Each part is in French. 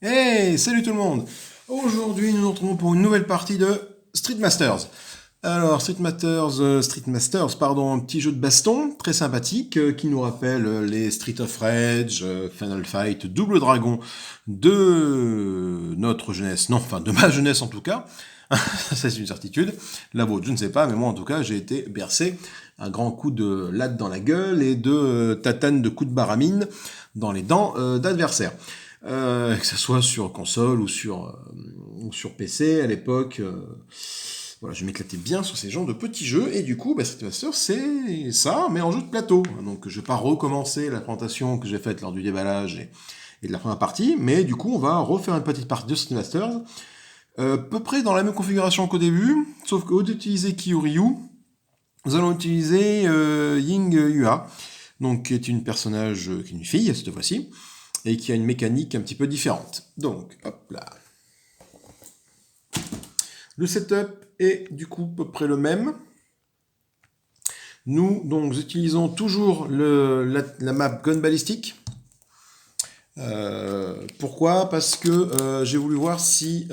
Hey, salut tout le monde! Aujourd'hui, nous nous retrouvons pour une nouvelle partie de Street Masters. Alors, Street Masters, pardon, un petit jeu de baston très sympathique qui nous rappelle les Street of Rage, Final Fight, Double Dragon de notre jeunesse, non, enfin de ma jeunesse en tout cas. Ça, c'est une certitude. La vôtre, je ne sais pas, mais moi en tout cas, j'ai été bercé un grand coup de latte dans la gueule et de tatane de coups de baramine dans les dents d'adversaires. Que ce soit sur console ou sur PC à l'époque. Voilà, je m'éclatais bien sur ces genres de petits jeux, et du coup, Street Master, c'est ça, mais en jeu de plateau. Donc je vais pas recommencer la présentation que j'ai faite lors du déballage et de la première partie, mais du coup, on va refaire une petite partie de Street Masters, à peu près dans la même configuration qu'au début, sauf qu'au lieu d'utiliser Kyoryu, nous allons utiliser Ying Hua, donc qui est une personnage, qui est une fille cette fois-ci, et qui a une mécanique un petit peu différente. Donc, hop là. Le setup est du coup à peu près le même. Nous donc utilisons toujours la map Gun Ballistic. Pourquoi? Parce que j'ai voulu voir si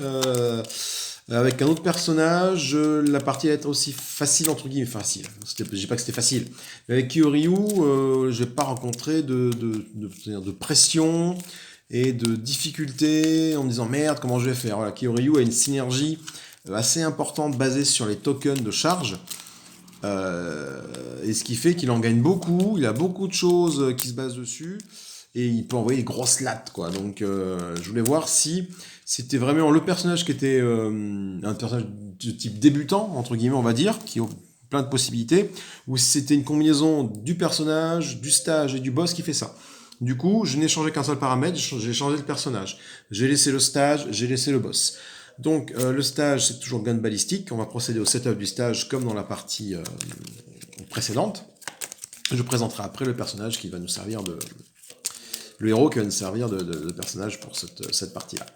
avec un autre personnage la partie allait être aussi facile entre guillemets facile. Je dis pas que c'était facile. Mais avec Kyoryu, j'ai pas rencontré de pression et de difficulté en me disant merde comment je vais faire. Voilà, Kyoryu a une synergie assez importante basée sur les tokens de charge. Et ce qui fait qu'il en gagne beaucoup, il a beaucoup de choses qui se basent dessus, et il peut envoyer des grosses lattes, quoi. Donc je voulais voir si c'était vraiment le personnage qui était un personnage de type débutant, entre guillemets, on va dire, qui a plein de possibilités, ou si c'était une combinaison du personnage, du stage et du boss qui fait ça. Du coup, je n'ai changé qu'un seul paramètre, j'ai changé le personnage. J'ai laissé le stage, j'ai laissé le boss. Donc le stage, c'est toujours gun balistique. On va procéder au setup du stage comme dans la partie précédente. Je présenterai après le personnage qui va nous servir de... Le héros qui va nous servir de personnage pour cette partie-là.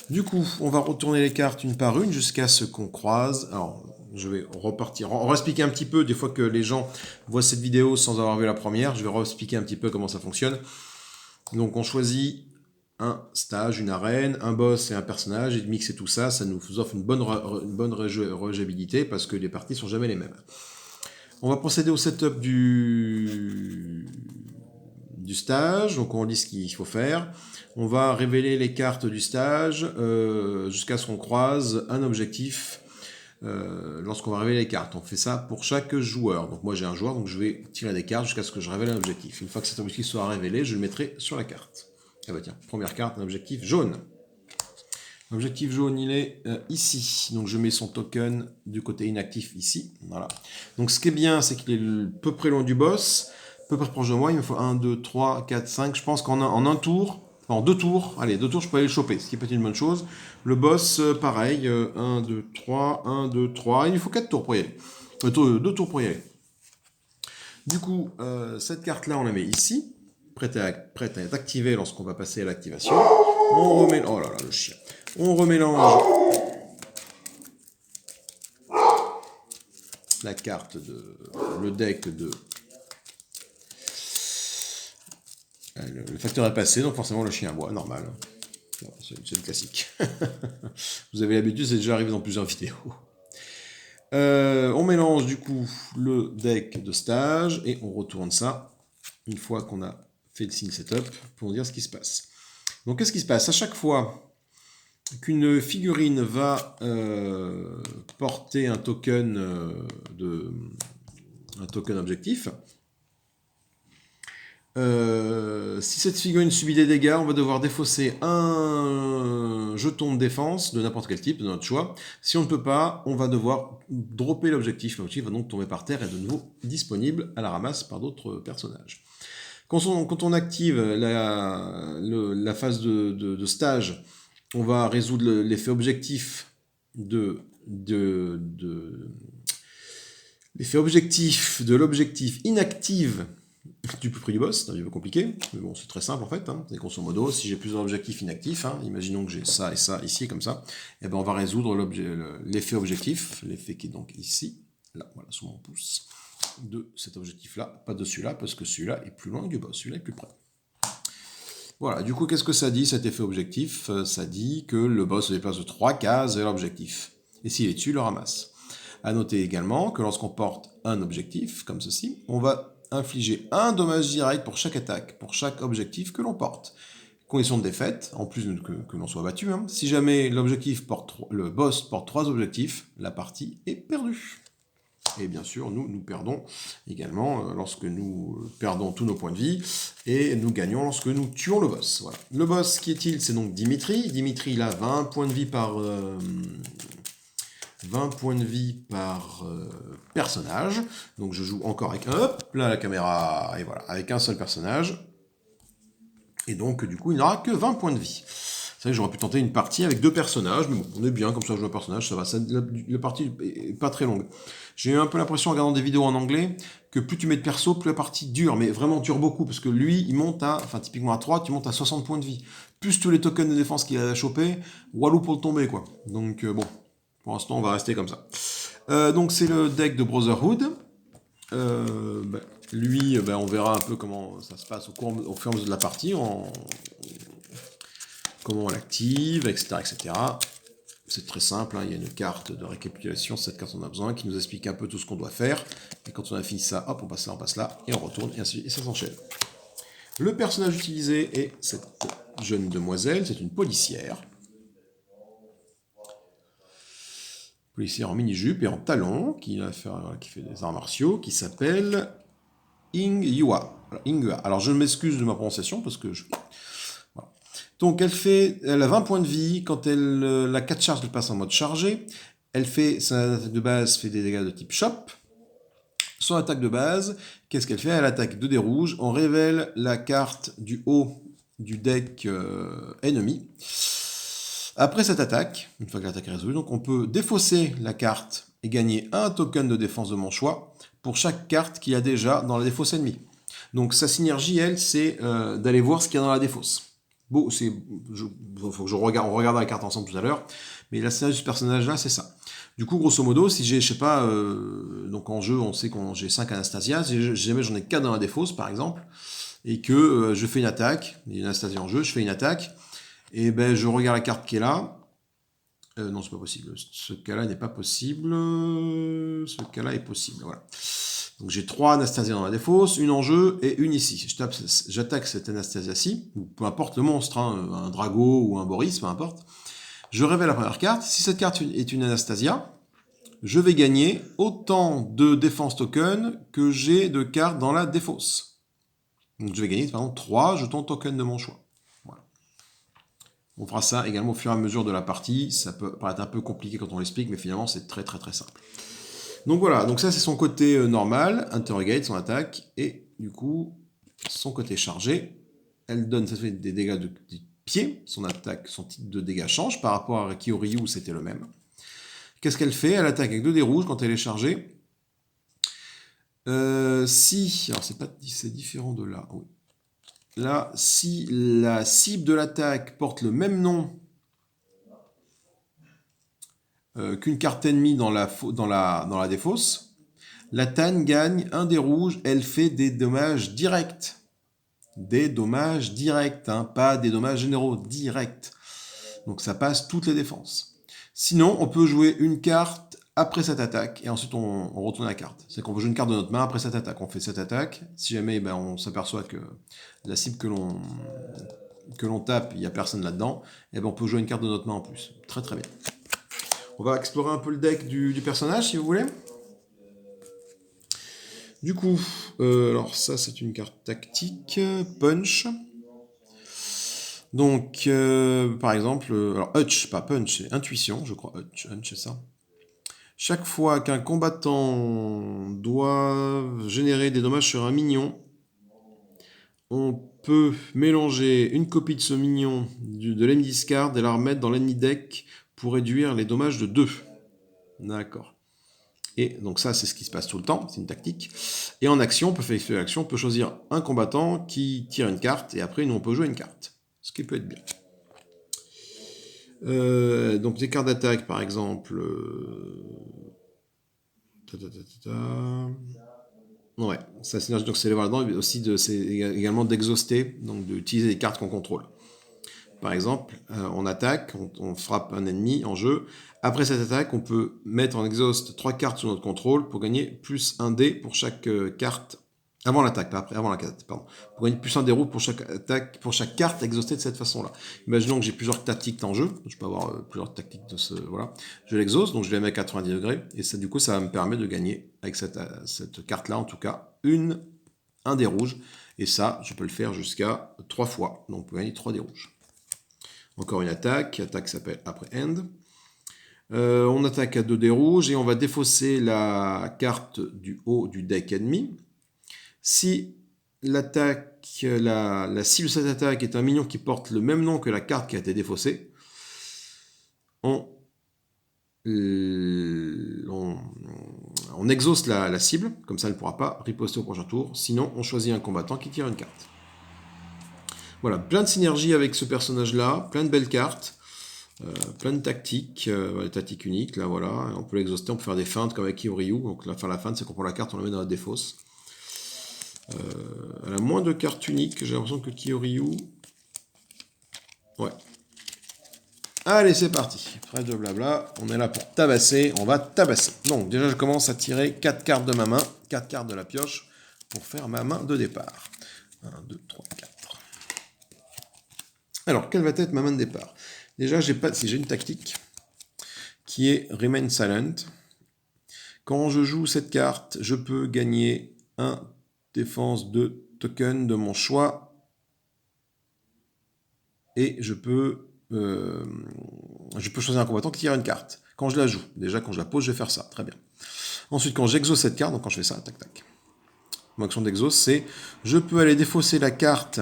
Du coup, on va retourner les cartes une par une jusqu'à ce qu'on croise. Alors, je vais repartir. On va expliquer un petit peu, des fois que les gens voient cette vidéo sans avoir vu la première, je vais expliquer un petit peu comment ça fonctionne. Donc on choisit un stage, une arène, un boss et un personnage, et de mixer tout ça, ça nous offre une bonne rejouabilité parce que les parties sont jamais les mêmes. On va procéder au setup du stage, donc on lit ce qu'il faut faire. On va révéler les cartes du stage jusqu'à ce qu'on croise un objectif lorsqu'on va révéler les cartes. On fait ça pour chaque joueur. Donc moi j'ai un joueur, donc je vais tirer des cartes jusqu'à ce que je révèle un objectif. Une fois que cet objectif sera révélé, je le mettrai sur la carte. Ah bah tiens, première carte, un objectif jaune. L'objectif jaune, il est ici. Donc je mets son token du côté inactif ici. Voilà. Donc ce qui est bien, c'est qu'il est peu près loin du boss, peu près proche de moi. Il me faut 1, 2, 3, 4, 5. Je pense en un tour, en deux tours, allez, deux tours, je peux aller le choper, ce qui peut être une bonne chose. Le boss, pareil, 1, 2, 3, 1, 2, 3. Il me faut 4 tours pour y aller. 2 tours pour y aller. Du coup, cette carte-là, on la met ici, prête à être activée lorsqu'on va passer à l'activation. On remet... Oh là là, le chien. On remélange la carte le deck de... Le facteur est passé, donc forcément le chien aboie, normal. C'est le classique. Vous avez l'habitude, c'est déjà arrivé dans plusieurs vidéos. On mélange du coup le deck de stage et on retourne ça une fois qu'on a fait le signe setup pour dire ce qui se passe. Donc qu'est-ce qui se passe? À chaque fois qu'une figurine va porter un token un token objectif, si cette figurine subit des dégâts, on va devoir défausser un jeton de défense de n'importe quel type, de notre choix. Si on ne peut pas, on va devoir dropper l'objectif. L'objectif va donc tomber par terre et de nouveau disponible à la ramasse par d'autres personnages. Quand on active la phase de stage, on va résoudre l'effet objectif l'effet objectif de l'objectif inactive du plus près du boss. C'est un peu compliqué, mais bon, c'est très simple en fait. C'est grosso modo, si j'ai plusieurs objectifs inactifs, imaginons que j'ai ça et ça ici, comme ça, et ben on va résoudre l'effet objectif, l'effet qui est donc ici, là, voilà, sur mon pouce, de cet objectif-là, pas de celui-là, parce que celui-là est plus loin du boss, celui-là est plus près. Voilà, du coup, qu'est-ce que ça dit cet effet objectif? Ça dit que le boss se déplace de 3 cases vers l'objectif. Et s'il est dessus, il le ramasse. À noter également que lorsqu'on porte un objectif, comme ceci, on va infliger un dommage direct pour chaque attaque, pour chaque objectif que l'on porte. Condition de défaite, en plus que l'on soit battu, hein. Si jamais le boss porte 3 objectifs, la partie est perdue. Et bien sûr, nous perdons également lorsque nous perdons tous nos points de vie, et nous gagnons lorsque nous tuons le boss. Voilà. Le boss, qui est-il? C'est donc Dimitri. Dimitri, il a 20 points de vie par... 20 points de vie par personnage. Donc je joue encore avec hop, là la caméra, et voilà, avec un seul personnage. Et donc du coup, il n'aura que 20 points de vie. C'est vrai que j'aurais pu tenter une partie avec 2 personnages, mais bon, on est bien, comme ça je joue un personnage, ça va. La partie est pas très longue. J'ai eu un peu l'impression en regardant des vidéos en anglais que plus tu mets de perso, plus la partie dure, mais vraiment dure beaucoup, parce que lui, il monte à, enfin typiquement à 3, tu montes à 60 points de vie. Plus tous les tokens de défense qu'il a choper, walou pour le tomber, quoi. Donc bon, pour l'instant, on va rester comme ça. Donc c'est le deck de Brotherhood. Lui, on verra un peu comment ça se passe au fur et à mesure de la partie, comment on l'active, etc., etc. C'est très simple, hein, il y a une carte de récapitulation, cette carte on a besoin, qui nous explique un peu tout ce qu'on doit faire. Et quand on a fini ça, hop, on passe là, et on retourne, et ainsi de suite, et ça s'enchaîne. Le personnage utilisé est cette jeune demoiselle, c'est une policière. Policière en mini-jupe et en talons, qui fait des arts martiaux, qui s'appelle Ingyua. Alors je m'excuse de ma prononciation, parce que voilà. Donc elle a 20 points de vie, quand la 4 charges, elle passe en mode chargé. Son attaque de base fait des dégâts de type chop. Son attaque de base, qu'est-ce qu'elle fait? Elle attaque 2 dés rouges, on révèle la carte du haut du deck ennemi. Après cette attaque, une fois que l'attaque est résolue, donc on peut défausser la carte et gagner un token de défense de mon choix pour chaque carte qu'il y a déjà dans la défausse ennemie. Donc sa synergie, elle, c'est d'aller voir ce qu'il y a dans la défausse. Bon, faut que on regarde la carte ensemble tout à l'heure, mais la synergie de ce personnage-là, c'est ça. Du coup, grosso modo, si j'ai, je sais pas, donc en jeu, on sait que j'ai 5 Anastasia, si jamais j'en ai 4 dans la défausse, par exemple, et que je fais une attaque, il y a une Anastasia en jeu, je fais une attaque, et ben je regarde la carte qui est là. Non, c'est pas possible. Ce cas-là n'est pas possible. Ce cas-là est possible. Voilà. Donc j'ai 3 Anastasia dans la défausse, une en jeu et une ici. J'attaque cette Anastasia-ci, ou peu importe le monstre, hein, un Drago ou un Boris, peu importe. Je révèle la première carte. Si cette carte est une Anastasia, je vais gagner autant de défense token que j'ai de cartes dans la défausse. Donc je vais gagner par exemple 3 jetons token de mon choix. Voilà. On fera ça également au fur et à mesure de la partie. Ça peut paraître un peu compliqué quand on l'explique, mais finalement c'est très très très simple. Donc voilà, donc ça c'est son côté normal, interrogate, son attaque, et du coup, son côté chargé, elle donne, ça fait des dégâts de pied, son attaque, son type de dégâts change par rapport à Kyoryu où c'était le même. Qu'est-ce qu'elle fait? Elle attaque avec 2 dés rouges quand elle est chargée. Alors c'est différent de là, oui. Là, si la cible de l'attaque porte le même nom qu'une carte ennemie dans la défausse, la Tann gagne un dé rouge, elle fait des dommages directs. Des dommages directs, hein, pas des dommages généraux, directs. Donc ça passe toutes les défenses. Sinon, on peut jouer une carte après cette attaque, et ensuite on retourne la carte. C'est qu'on peut jouer une carte de notre main après cette attaque. On fait cette attaque, si jamais on s'aperçoit que la cible que l'on tape, il n'y a personne là-dedans, et on peut jouer une carte de notre main en plus. Très très bien. On va explorer un peu le deck du personnage, si vous voulez. Du coup, alors ça c'est une carte tactique, punch. Donc, par exemple, alors Hutch, pas punch, c'est intuition, je crois. Hutch, c'est ça. Chaque fois qu'un combattant doit générer des dommages sur un minion, on peut mélanger une copie de ce minion de l'ennemi discard et la remettre dans l'ennemi deck pour réduire les dommages de 2. D'accord. Et donc ça, c'est ce qui se passe tout le temps, c'est une tactique. Et en action, on peut faire effet d'action, on peut choisir un combattant qui tire une carte, et après, nous, on peut jouer une carte. Ce qui peut être bien. Donc des cartes d'attaque, par exemple. Ouais, sa synergie, donc c'est là-dedans aussi c'est également d'exhauster, donc d'utiliser les cartes qu'on contrôle. Par exemple, on attaque, on frappe un ennemi en jeu. Après cette attaque, on peut mettre en exhaust 3 cartes sous notre contrôle pour gagner plus 1 dé pour chaque carte. Avant l'attaque, pas après, avant la carte, pardon. Pour gagner plus 1 dé rouge pour chaque attaque, pour chaque carte exhaustée de cette façon-là. Imaginons que j'ai plusieurs tactiques en jeu. Je peux avoir plusieurs tactiques de ce. Voilà. Je l'exhauste, donc je les mets à 90 degrés. Et ça, du coup, ça va me permettre de gagner, avec cette carte-là en tout cas, un dé rouge. Et ça, je peux le faire jusqu'à 3 fois. Donc, on peut gagner 3 dés rouges. Encore une attaque s'appelle après end. On attaque à 2 dés rouges et on va défausser la carte du haut du deck ennemi. Si l'attaque, la cible de cette attaque est un minion qui porte le même nom que la carte qui a été défaussée, on exauce la cible, comme ça elle ne pourra pas riposter au prochain tour. Sinon, on choisit un combattant qui tire une carte. Voilà, plein de synergie avec ce personnage-là, plein de belles cartes. Plein de tactiques, des tactiques uniques, là voilà, on peut l'exhauster, on peut faire des feintes comme avec Kyoryu, donc la feinte c'est qu'on prend la carte, on la met dans la défausse. Elle a moins de cartes uniques, j'ai l'impression que Kyoryu. Ouais. Allez, c'est parti, près de blabla, on est là pour tabasser, on va tabasser. Donc déjà je commence à tirer 4 cartes de ma main, 4 cartes de la pioche, pour faire ma main de départ. 1, 2, 3, 4. Alors, quelle va être ma main de départ? Déjà, j'ai une tactique qui est Remain Silent. Quand je joue cette carte, je peux gagner un défense de token de mon choix. Et je peux choisir un combattant qui tire une carte. Quand je la joue, déjà quand je la pose, je vais faire ça. Très bien. Ensuite, quand j'exauce cette carte, donc quand je fais ça, tac tac. Mon action d'exauce, c'est je peux aller défausser la carte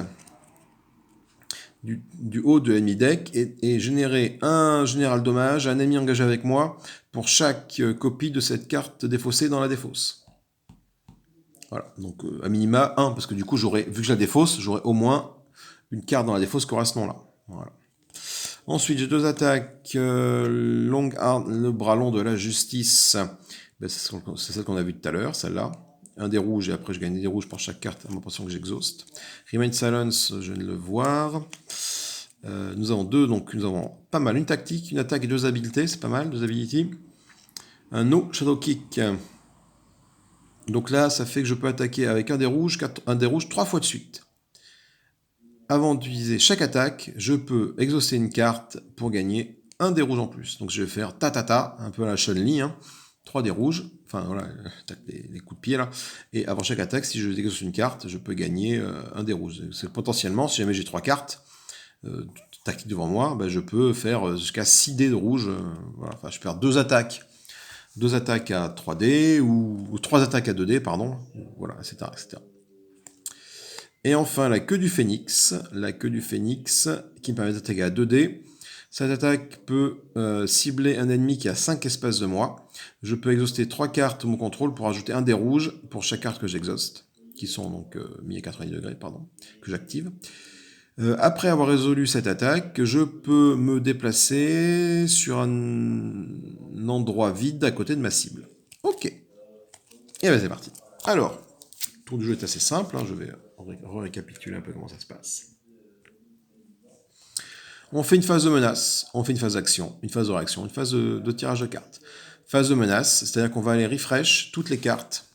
du haut de l'ennemi deck et générer un général dommage à un ennemi engagé avec moi pour chaque copie de cette carte défaussée dans la défausse. Voilà, donc à minima 1, parce que du coup, vu que je la défausse, j'aurai au moins une carte dans la défausse qui aura ce nom-là. Voilà. Ensuite, j'ai 2 attaques. Long Arm, le bras long de la justice. Ben, c'est celle qu'on a vue tout à l'heure, celle-là. Un des rouges, et après je gagne des rouges par chaque carte à ma portion que j'exhauste. Remain Silence, je viens de le voir. Nous avons nous avons pas mal. Une tactique, une attaque et 2 habiletés, c'est pas mal, 2 abilities. Un No Shadow Kick. Donc là, ça fait que je peux attaquer avec un des rouges 3 fois de suite. Avant d'utiliser chaque attaque, je peux exaucer une carte pour gagner un des rouges en plus. Donc je vais faire ta, un peu à la Chun-Li, 3 des rouges, enfin voilà, les coups de pied là, et avant chaque attaque, si je exauce une carte, je peux gagner un des rouges. C'est potentiellement, si jamais j'ai 3 cartes tactiques devant moi, ben, je peux faire jusqu'à 6 dés de rouge, voilà. Enfin je peux faire 2 attaques à 3D, ou 3 attaques à 2D, pardon, voilà, etc., etc. Et enfin, la queue du phénix, qui me permet d'attaquer à 2D. Cette attaque peut cibler un ennemi qui a 5 espaces de moi. Je peux exhauster 3 cartes de mon contrôle pour ajouter un dé rouge pour chaque carte que j'exhauste, qui sont donc mis à 90 degrés, pardon, que j'active. Après avoir résolu cette attaque, je peux me déplacer sur un endroit vide à côté de ma cible. Ok. Et bien c'est parti. Alors, le tour du jeu est assez simple, je vais récapituler un peu comment ça se passe. On fait une phase de menace, on fait une phase d'action, une phase de réaction, une phase de tirage de cartes. Phase de menace, c'est-à-dire qu'on va aller refresh toutes les cartes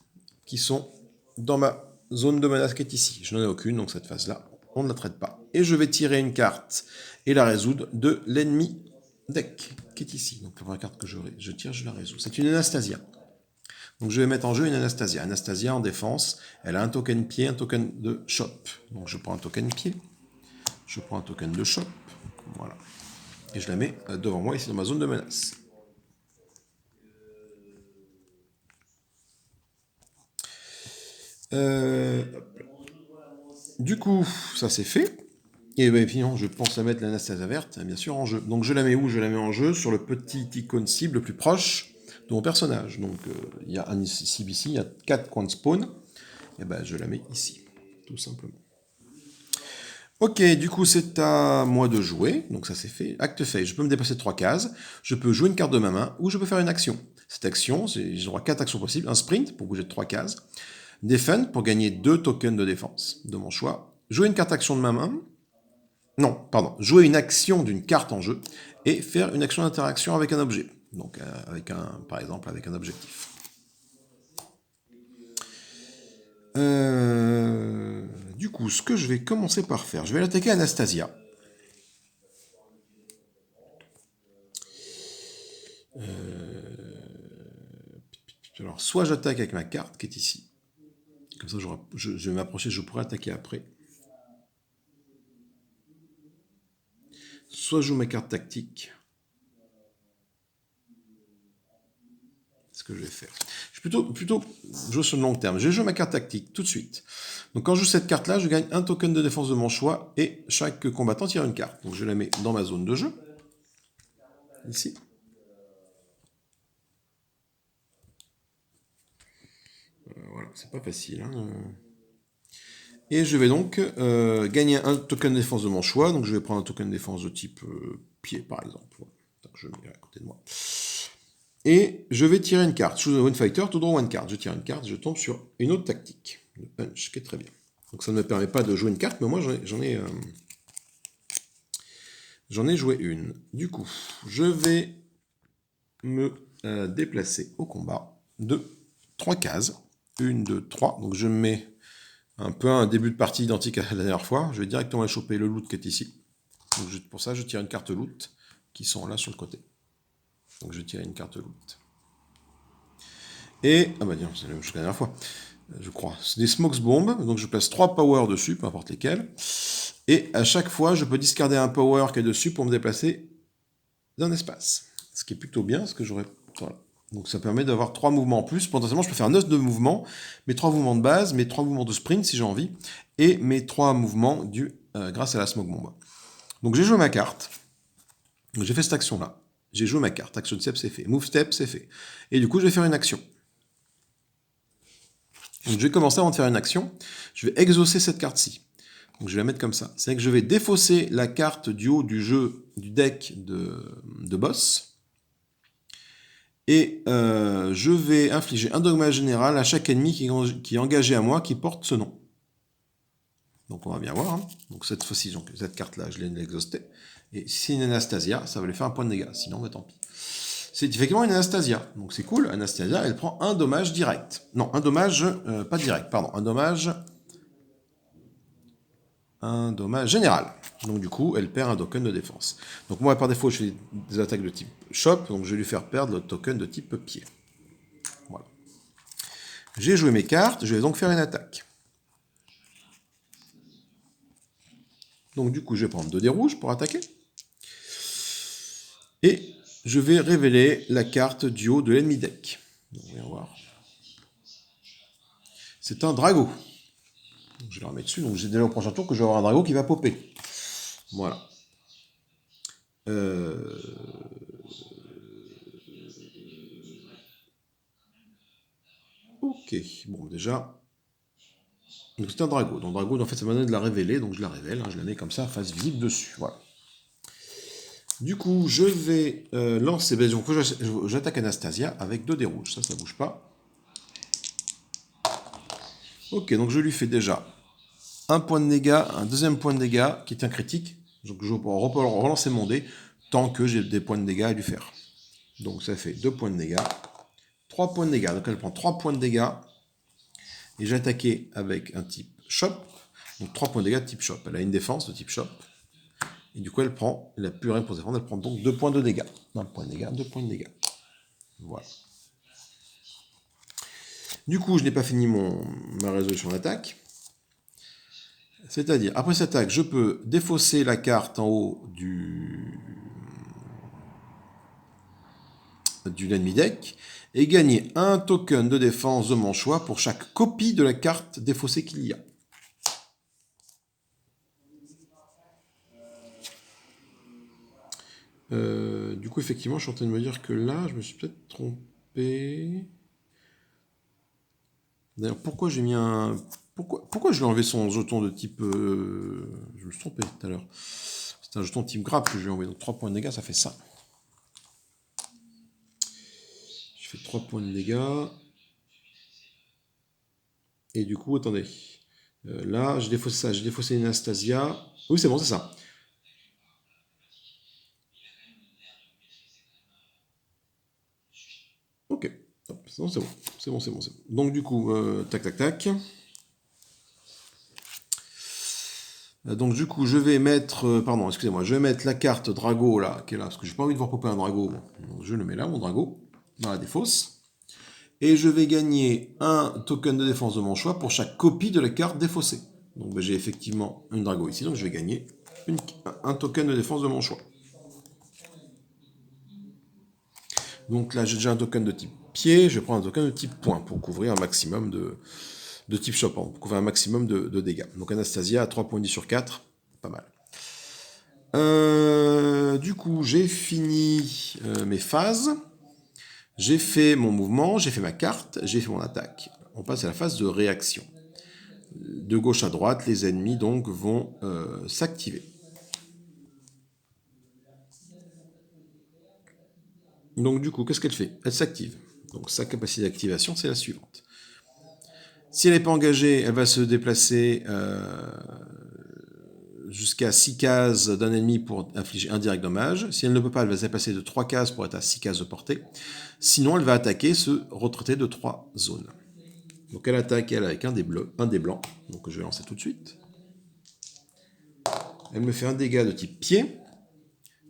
qui sont dans ma zone de menace qui est ici. Je n'en ai aucune, donc cette phase-là, on ne la traite pas. Et je vais tirer une carte et la résoudre de l'ennemi deck qui est ici. Donc la première carte que je tire, je la résous. C'est une Anastasia. Donc je vais mettre en jeu une Anastasia. Anastasia en défense, elle a un token pied, un token de shop. Donc je prends un token pied, je prends un token de shop, voilà. Et je la mets devant moi ici dans ma zone de menace. Du coup, ça c'est fait. Et bien, finalement, je pense à mettre l'Anastasia verte, bien sûr, en jeu. Donc je la mets où? Je la mets en jeu sur le petit icône cible le plus proche de mon personnage. Donc il y a un ici, il y a 4 coins de spawn. Et ben je la mets ici, tout simplement. Ok, du coup c'est à moi de jouer, donc ça c'est fait. Acte fait, je peux me déplacer de 3 cases, je peux jouer une carte de ma main, ou je peux faire une action. Cette action, j'ai droit à 4 actions possibles, un sprint pour bouger de 3 cases, Defend pour gagner 2 tokens de défense de mon choix. Jouer une carte action de ma main. Non, pardon. Jouer une action d'une carte en jeu et faire une action d'interaction avec un objet. Donc, par exemple, avec un objectif. Du coup, ce que je vais commencer par faire, je vais l'attaquer Anastasia. Alors, soit j'attaque avec ma carte qui est ici. Comme ça, je vais m'approcher, je pourrai attaquer après. Soit je joue ma carte tactique. C'est ce que je vais faire. Je vais plutôt jouer sur le long terme. Je vais jouer ma carte tactique tout de suite. Donc quand je joue cette carte-là, je gagne un token de défense de mon choix et chaque combattant tire une carte. Donc je la mets dans ma zone de jeu. Ici. Voilà, c'est pas facile. Hein. Et je vais donc gagner un token de défense de mon choix. Donc je vais prendre un token de défense de type pied, par exemple. Voilà. Donc, je le mets à côté de moi. Et je vais tirer une carte. Choose one fighter, to draw one card. Je tire une carte, je tombe sur une autre tactique. Le punch, qui est très bien. Donc ça ne me permet pas de jouer une carte, mais moi j'en ai joué une. Du coup, je vais me déplacer au combat de 3 cases. 1, 2, 3. Donc je mets un peu un début de partie identique à la dernière fois. Je vais directement aller choper le loot qui est ici. Donc pour ça, je tire une carte loot qui sont là sur le côté. Donc je tire une carte loot. Et, ah bah tiens, c'est la même chose que la dernière fois, je crois. C'est des smokes bombs, donc je place 3 power dessus, peu importe lesquels. Et à chaque fois, je peux discarder un power qui est dessus pour me déplacer d'un espace. Ce qui est plutôt bien, ce que j'aurais... Voilà. Donc ça permet d'avoir 3 mouvements en plus. Potentiellement, je peux faire 9 de mouvements, mes 3 mouvements de base, mes 3 mouvements de sprint si j'ai envie, et mes 3 mouvements grâce à la smoke bomb. Donc j'ai joué ma carte. J'ai fait cette action-là. J'ai joué ma carte. Action step, c'est fait. Move step, c'est fait. Et du coup, je vais faire une action. Donc je vais commencer avant de faire une action. Je vais exaucer cette carte-ci. Donc je vais la mettre comme ça. C'est que je vais défausser la carte du haut du jeu, du deck de boss. Et je vais infliger un dommage général à chaque ennemi qui est engagé à moi, qui porte ce nom. Donc on va bien voir. Hein. Donc cette fois-ci, cette carte-là, je l'ai exhaustée. Et si c'est une Anastasia, ça va lui faire un point de dégâts. Sinon, bah, tant pis. C'est effectivement une Anastasia. Donc c'est cool. Anastasia, elle prend un dommage direct. Non, un dommage... pas direct, pardon. Un dommage général. Donc du coup, elle perd un token de défense. Donc moi, par défaut, je fais des attaques de type shop. Donc je vais lui faire perdre le token de type pied. Voilà. J'ai joué mes cartes. Je vais donc faire une attaque. Donc du coup, je vais prendre 2 dés rouges pour attaquer. Et je vais révéler la carte du haut de l'ennemi deck. Donc, on va voir. C'est un Drago. Donc, je vais le remettre dessus. Donc j'ai déjà au prochain tour que je vais avoir un Drago qui va popper. Voilà. Ok. Bon, déjà... Donc c'est un Drago. Donc Drago, en fait, ça m'a donné de la révéler. Donc je la révèle. Hein, je la mets comme ça, face visible dessus. Voilà. Du coup, je vais lancer... Donc j'attaque Anastasia avec 2 dés rouges. Ça bouge pas. Ok, donc je lui fais déjà un point de dégâts, un deuxième point de dégâts, qui est un critique. Donc je vais relancer mon dé, tant que j'ai des points de dégâts à lui faire. Donc ça fait 2 points de dégâts, 3 points de dégâts. Donc elle prend 3 points de dégâts. Et j'ai attaqué avec un type shop. Donc 3 points de dégâts de type shop. Elle a une défense de type shop. Et du coup, elle n'a plus rien pour se défendre. Elle prend donc 2 points de dégâts. 1 point de dégâts, 2 points de dégâts. Voilà. Du coup, je n'ai pas fini ma résolution d'attaque. C'est-à-dire, après cette attaque, je peux défausser la carte en haut du l'ennemi deck et gagner un token de défense de mon choix pour chaque copie de la carte défaussée qu'il y a. Du coup, effectivement, je suis en train de me dire que là, je me suis peut-être trompé. D'ailleurs, pourquoi j'ai mis un... Pourquoi je lui ai enlevé son jeton de type... Je me suis trompé tout à l'heure. C'est un jeton type grappe que je lui ai envoyé. Donc 3 points de dégâts, ça fait ça. Je fais 3 points de dégâts. Et du coup, attendez. Là, j'ai défaussé ça, j'ai défaussé une Anastasia. Oui, c'est bon, c'est ça. Ok. Hop, c'est bon, c'est bon. C'est bon, c'est bon, c'est bon. Donc du coup, tac, tac, tac. Donc du coup, je vais mettre, pardon, excusez-moi, je vais mettre la carte Drago là, qui est là, parce que j'ai pas envie de voir popper un Drago. Donc je le mets là, mon Drago, dans la défausse. Et je vais gagner un token de défense de mon choix pour chaque copie de la carte défaussée. Donc ben, j'ai effectivement une Drago ici, donc je vais gagner un token de défense de mon choix. Donc là, j'ai déjà un token de type pied, je vais prendre un token de type point pour couvrir un maximum de type shop, pour couvrir un maximum de dégâts. Donc Anastasia à 3,10 sur 4, pas mal. Du coup, j'ai fini mes phases. J'ai fait mon mouvement, j'ai fait ma carte, j'ai fait mon attaque. On passe à la phase de réaction. De gauche à droite, les ennemis donc vont s'activer. Donc du coup, qu'est-ce qu'elle fait? Elle s'active. Donc sa capacité d'activation, c'est la suivante. Si elle n'est pas engagée, elle va se déplacer jusqu'à 6 cases d'un ennemi pour infliger un direct dommage. Si elle ne peut pas, elle va se déplacer de 3 cases pour être à 6 cases de portée. Sinon, elle va attaquer, se retraiter de 3 zones. Donc elle attaque, elle, avec un des blancs. Donc je vais lancer tout de suite. Elle me fait un dégât de type pied.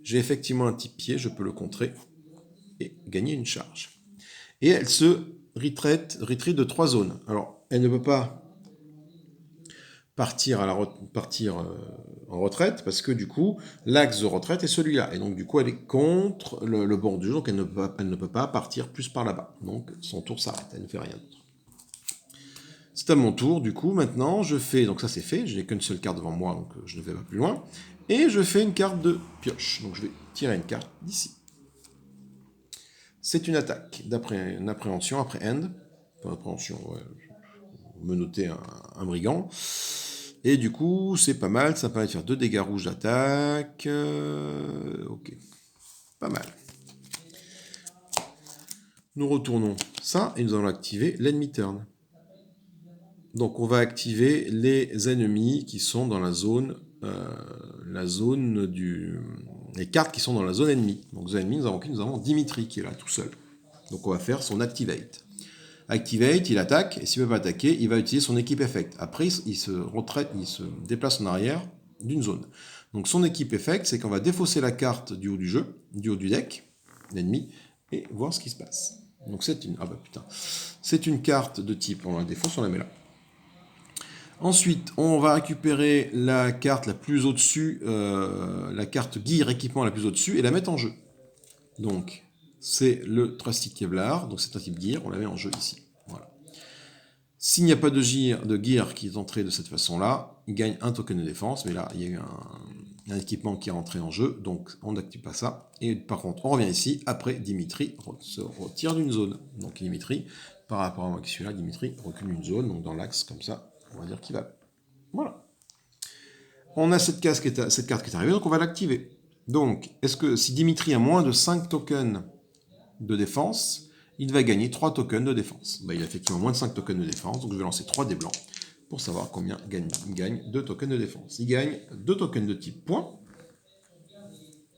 J'ai effectivement un type pied, je peux le contrer et gagner une charge. Et elle se retreat de 3 zones. Alors, elle ne peut pas partir en retraite parce que du coup l'axe de retraite est celui-là et donc du coup elle est contre le bord du jeu, donc elle ne peut pas partir plus par là-bas, donc son tour s'arrête, elle ne fait rien d'autre. C'est à mon tour, du coup maintenant je fais, donc ça c'est fait, je n'ai qu'une seule carte devant moi donc je ne vais pas plus loin, et je fais une carte de pioche, donc je vais tirer une carte d'ici. C'est une attaque d'après une appréhension après end, enfin, appréhension, ouais, me noter un brigand. Et du coup, c'est pas mal, ça permet de faire 2 dégâts rouges d'attaque. Ok, pas mal. Nous retournons ça et nous allons activer l'enemy turn. Donc on va activer les ennemis qui sont dans la zone les cartes qui sont dans la zone ennemie. Donc zone ennemie, nous avons Dimitri qui est là tout seul. Donc on va faire son activate. Activate, il attaque, et s'il ne peut pas attaquer, il va utiliser son équipe effect. Après, il se retraite, il se déplace en arrière d'une zone. Donc son équipe effect, c'est qu'on va défausser la carte du haut du jeu, du haut du deck, l'ennemi, et voir ce qui se passe. Donc c'est une... Ah bah putain. C'est une carte de type, on la défausse, on la met là. Ensuite, on va récupérer la carte la plus au-dessus, la carte gear équipement la plus au-dessus, et la mettre en jeu. Donc, c'est le Trusty Kevlar, donc c'est un type gear, on la met en jeu ici. Voilà. S'il n'y a pas de gear qui est entré de cette façon-là, il gagne un token de défense, mais là, il y a eu un équipement qui est entré en jeu, donc on n'active pas ça. Et par contre, on revient ici, après Dimitri se retire d'une zone. Donc Dimitri, par rapport à moi qui suis là, Dimitri recule d'une zone, donc dans l'axe, comme ça, on va dire qu'il va. Voilà. On a cette carte qui est arrivée, donc on va l'activer. Donc, est-ce que si Dimitri a moins de 5 tokens de défense, il va gagner 3 tokens de défense. Il a effectivement moins de 5 tokens de défense, donc je vais lancer 3 dés blancs pour savoir combien il gagne 2 tokens de défense. Il gagne 2 tokens de type point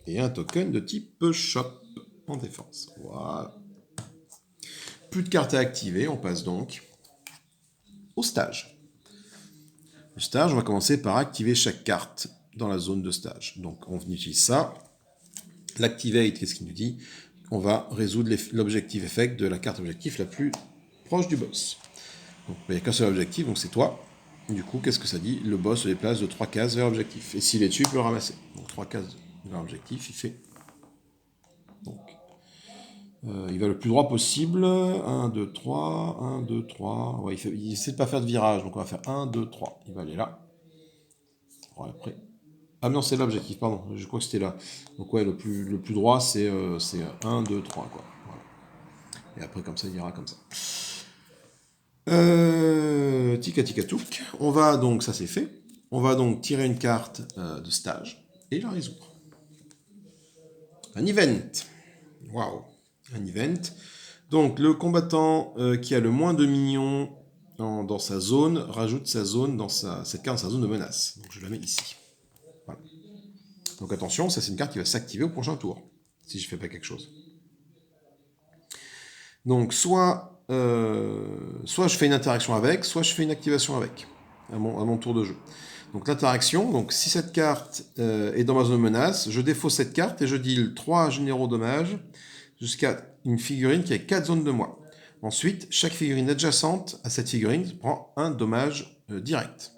et un token de type shop en défense. Voilà. Plus de cartes à activer, on passe donc au stage. Le stage, on va commencer par activer chaque carte dans la zone de stage. Donc on utilise ça. L'activate, qu'est-ce qu'il nous dit? On va résoudre l'objectif effect de la carte objectif la plus proche du boss. Donc, il n'y a qu'un seul objectif, donc c'est toi. Du coup, qu'est-ce que ça dit? Le boss se déplace de 3 cases vers l'objectif. Et s'il est dessus, il peut le ramasser. Donc 3 cases vers l'objectif, il fait. Donc, il va le plus droit possible. 1, 2, 3, 1, 2, 3. Ouais, il essaie de pas faire de virage, donc on va faire 1, 2, 3. Il va aller là. Bon, après. Ah non, c'est l'objectif, pardon. Je crois que c'était là. Donc ouais, le plus droit, c'est 1, 2, 3, quoi. Voilà. Et après, comme ça, il ira comme ça. Tika tika touk. On va donc, ça c'est fait. On va donc tirer une carte de stage et la résoudre. Un event. Waouh. Un event. Donc le combattant qui a le moins de minions dans sa zone, rajoute sa zone cette carte dans sa zone de menace. Donc je la mets ici. Voilà. Donc attention, ça c'est une carte qui va s'activer au prochain tour, si je ne fais pas quelque chose. Donc soit je fais une interaction avec, soit je fais une activation avec, à mon tour de jeu. Donc l'interaction, donc si cette carte est dans ma zone de menace, je défausse cette carte et je deal 3 généraux dommages jusqu'à une figurine qui a 4 zones de moi. Ensuite, chaque figurine adjacente à cette figurine prend un dommage direct.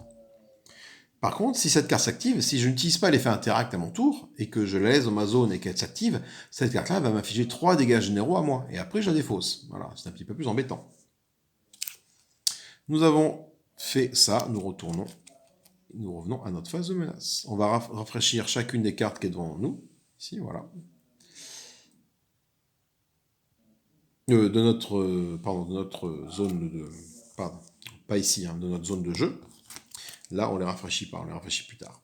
Par contre, si cette carte s'active, si je n'utilise pas l'effet interact à mon tour, et que je la laisse dans ma zone et qu'elle s'active, cette carte-là va m'afficher 3 dégâts généraux à moi, et après je la défausse. Voilà, c'est un petit peu plus embêtant. Nous avons fait ça, nous revenons à notre phase de menace. On va rafraîchir chacune des cartes qui est devant nous, ici, voilà. De notre zone de... Pardon, pas ici, hein, de notre zone de jeu. Là, on les rafraîchit pas, on les rafraîchit plus tard.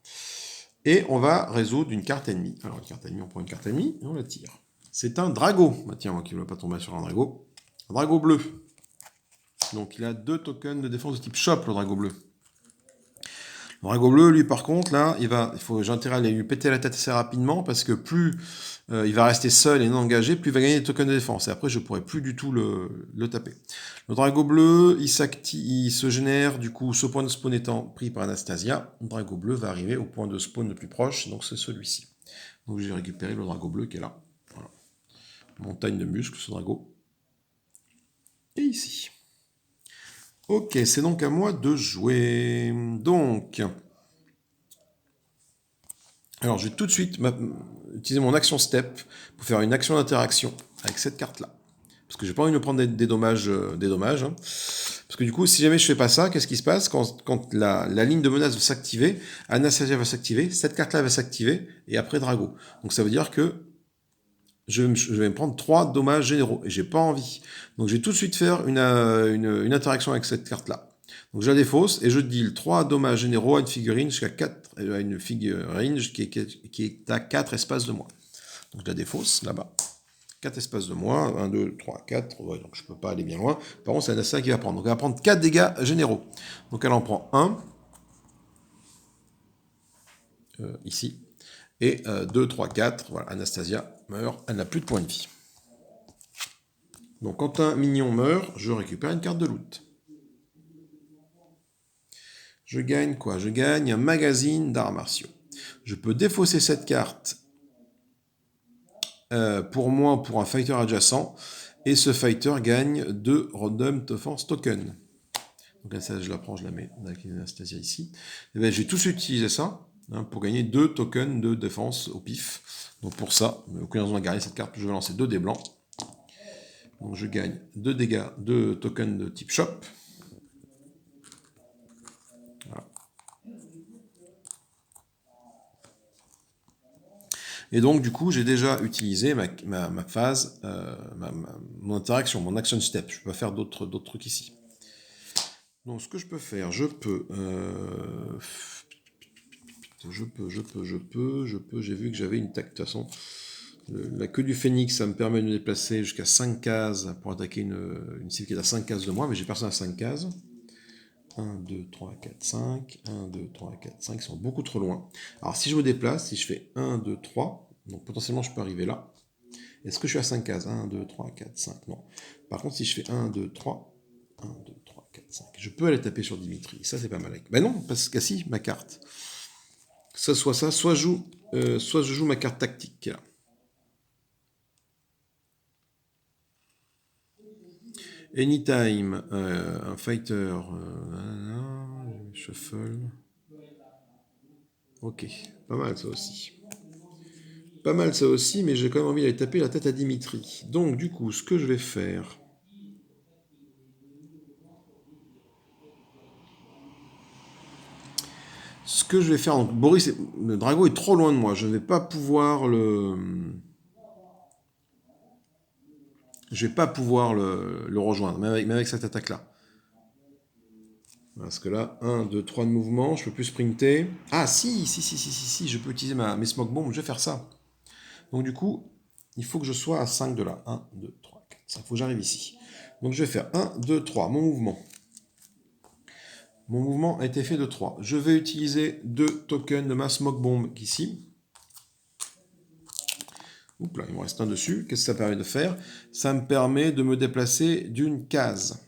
Et on va résoudre une carte ennemie. Alors, une carte ennemie, on prend une carte ennemie et on la tire. C'est un drago. Bah, tiens, moi qui ne veux pas tomber sur un drago. Un drago bleu. Donc, il a 2 tokens de défense de type shop, le drago bleu. Le drago bleu, lui, par contre, là, j'ai intérêt à lui péter la tête assez rapidement parce que plus il va rester seul et non engagé, plus il va gagner des tokens de défense. Et après, je ne pourrai plus du tout le taper. Le drago bleu, il se génère, du coup, ce point de spawn étant pris par Anastasia, le drago bleu va arriver au point de spawn le plus proche, donc c'est celui-ci. Donc j'ai récupéré le drago bleu qui est là. Voilà. Montagne de muscles, ce drago. Et ici. Ok, c'est donc à moi de jouer. Donc, alors je vais tout de suite utiliser mon action step pour faire une action d'interaction avec cette carte-là. Parce que j'ai pas envie de me prendre des dommages. Hein. Parce que du coup, si jamais je fais pas ça, qu'est-ce qui se passe quand la ligne de menace va s'activer, Anastasia va s'activer, cette carte-là va s'activer, et après Drago. Donc ça veut dire que je vais me prendre 3 dommages généraux, et j'ai pas envie. Donc je vais tout de suite faire une interaction avec cette carte-là. Donc je la défausse, et je deal 3 dommages généraux à une figurine jusqu'à 4, à une figurine qui est à 4 espaces de moi. Donc je la défausse, là-bas. 4 espaces de moi, 1, 2, 3, 4, ouais, donc je ne peux pas aller bien loin. Par contre, c'est Anastasia qui va prendre. Donc elle va prendre 4 dégâts généraux. Donc elle en prend 1, ici, et 2, 3, 4, voilà, Anastasia meurt, elle n'a plus de points de vie. Donc quand un mignon meurt, je récupère une carte de loot. Je gagne quoi? Je gagne un magazine d'arts martiaux. Je peux défausser cette carte pour moi, pour un fighter adjacent, et ce fighter gagne 2 random defense tokens. Donc là, ça, je la prends, je la mets avec Anastasia ici. Et bien, j'ai tout de suite utilisé ça pour gagner 2 tokens de défense au pif. Donc pour ça, aucune raison de garder cette carte, je vais lancer 2 dés blancs. Donc je gagne 2 dégâts, 2 tokens de type shop. Voilà. Et donc du coup, j'ai déjà utilisé ma phase, mon interaction, mon action step. Je peux pas faire d'autres trucs ici. Donc ce que je peux faire, je peux, j'ai vu que j'avais une tac, de toute façon, la queue du phénix, ça me permet de me déplacer jusqu'à 5 cases pour attaquer une cible qui est à 5 cases de moi, mais j'ai personne à 5 cases. 1, 2, 3, 4, 5, 1, 2, 3, 4, 5, ils sont beaucoup trop loin. Alors si je me déplace, si je fais 1, 2, 3, donc potentiellement je peux arriver là. Est-ce que je suis à 5 cases? 1, 2, 3, 4, 5, non. Par contre, si je fais 1, 2, 3, 1, 2, 3, 4, 5, je peux aller taper sur Dimitri. Ça, c'est pas mal. Ben non, parce que si, ma carte. Ça, soit je joue ma carte tactique. Là. Anytime, un fighter, shuffle. Ok, pas mal ça aussi. Pas mal ça aussi, mais j'ai quand même envie d'aller taper la tête à Dimitri. Donc du coup, ce que je vais faire... donc Boris, le Drago est trop loin de moi, je ne vais pas pouvoir le... Je vais pas pouvoir le rejoindre, même avec cette attaque-là. Parce que là, 1, 2, 3 de mouvement, je peux plus sprinter. Ah si, je peux utiliser mes smoke bombs, je vais faire ça. Donc du coup, il faut que je sois à 5 de là. 1, 2, 3, 4, 5. Il faut que j'arrive ici. Donc je vais faire 1, 2, 3, mon mouvement. Mon mouvement a été fait de 3. Je vais utiliser 2 tokens de ma smoke bomb ici. Oups là, il me reste un dessus. Qu'est-ce que ça permet de faire? Ça me permet de me déplacer d'une case.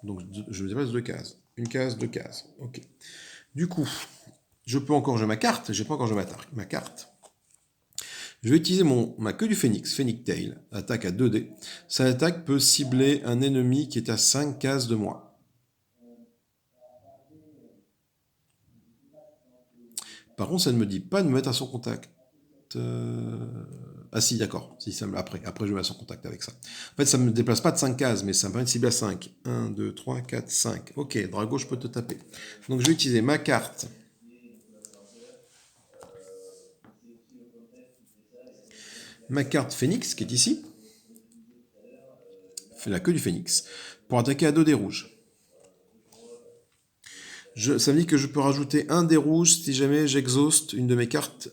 Donc je me déplace de 2 cases. Une case, 2 cases. Ok. Du coup, je peux encore jouer ma carte. J'ai pas encore joué ma carte. Je vais utiliser ma queue du phénix, Phoenix Tail, attaque à 2D. Cette attaque peut cibler un ennemi qui est à 5 cases de moi. Par contre, ça ne me dit pas de me mettre à son contact. Ah si, d'accord. Si, après, je vais à son contact avec ça. En fait, ça ne me déplace pas de 5 cases, mais ça me permet de cibler à 5. 1, 2, 3, 4, 5. Ok, Drago, je peux te taper. Donc je vais utiliser ma carte. Ma carte Phoenix, qui est ici. Fait la queue du Phoenix. Pour attaquer à 2 dés rouges. Ça me dit que je peux rajouter un dé rouge si jamais j'exhauste une de mes cartes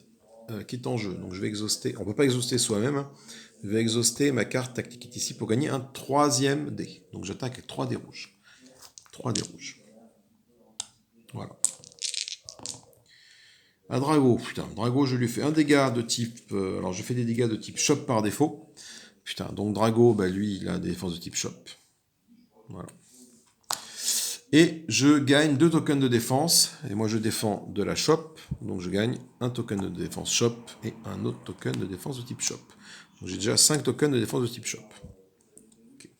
qui est en jeu. Donc je vais exhauster. On ne peut pas exhauster soi-même. Hein. Je vais exhauster ma carte tactique qui est ici pour gagner un 3e dé. Donc j'attaque avec 3 dés rouges. 3 dés rouges. Voilà. À Drago, putain, Drago, je lui fais un dégât de type... alors je fais des dégâts de type Chop par défaut. Putain, donc Drago, bah, lui, il a des défenses de type Chop. Voilà. Et je gagne 2 tokens de défense. Et moi, je défends de la Chop. Donc je gagne un token de défense Chop et un autre token de défense de type Chop. Donc j'ai déjà 5 tokens de défense de type Chop. Okay.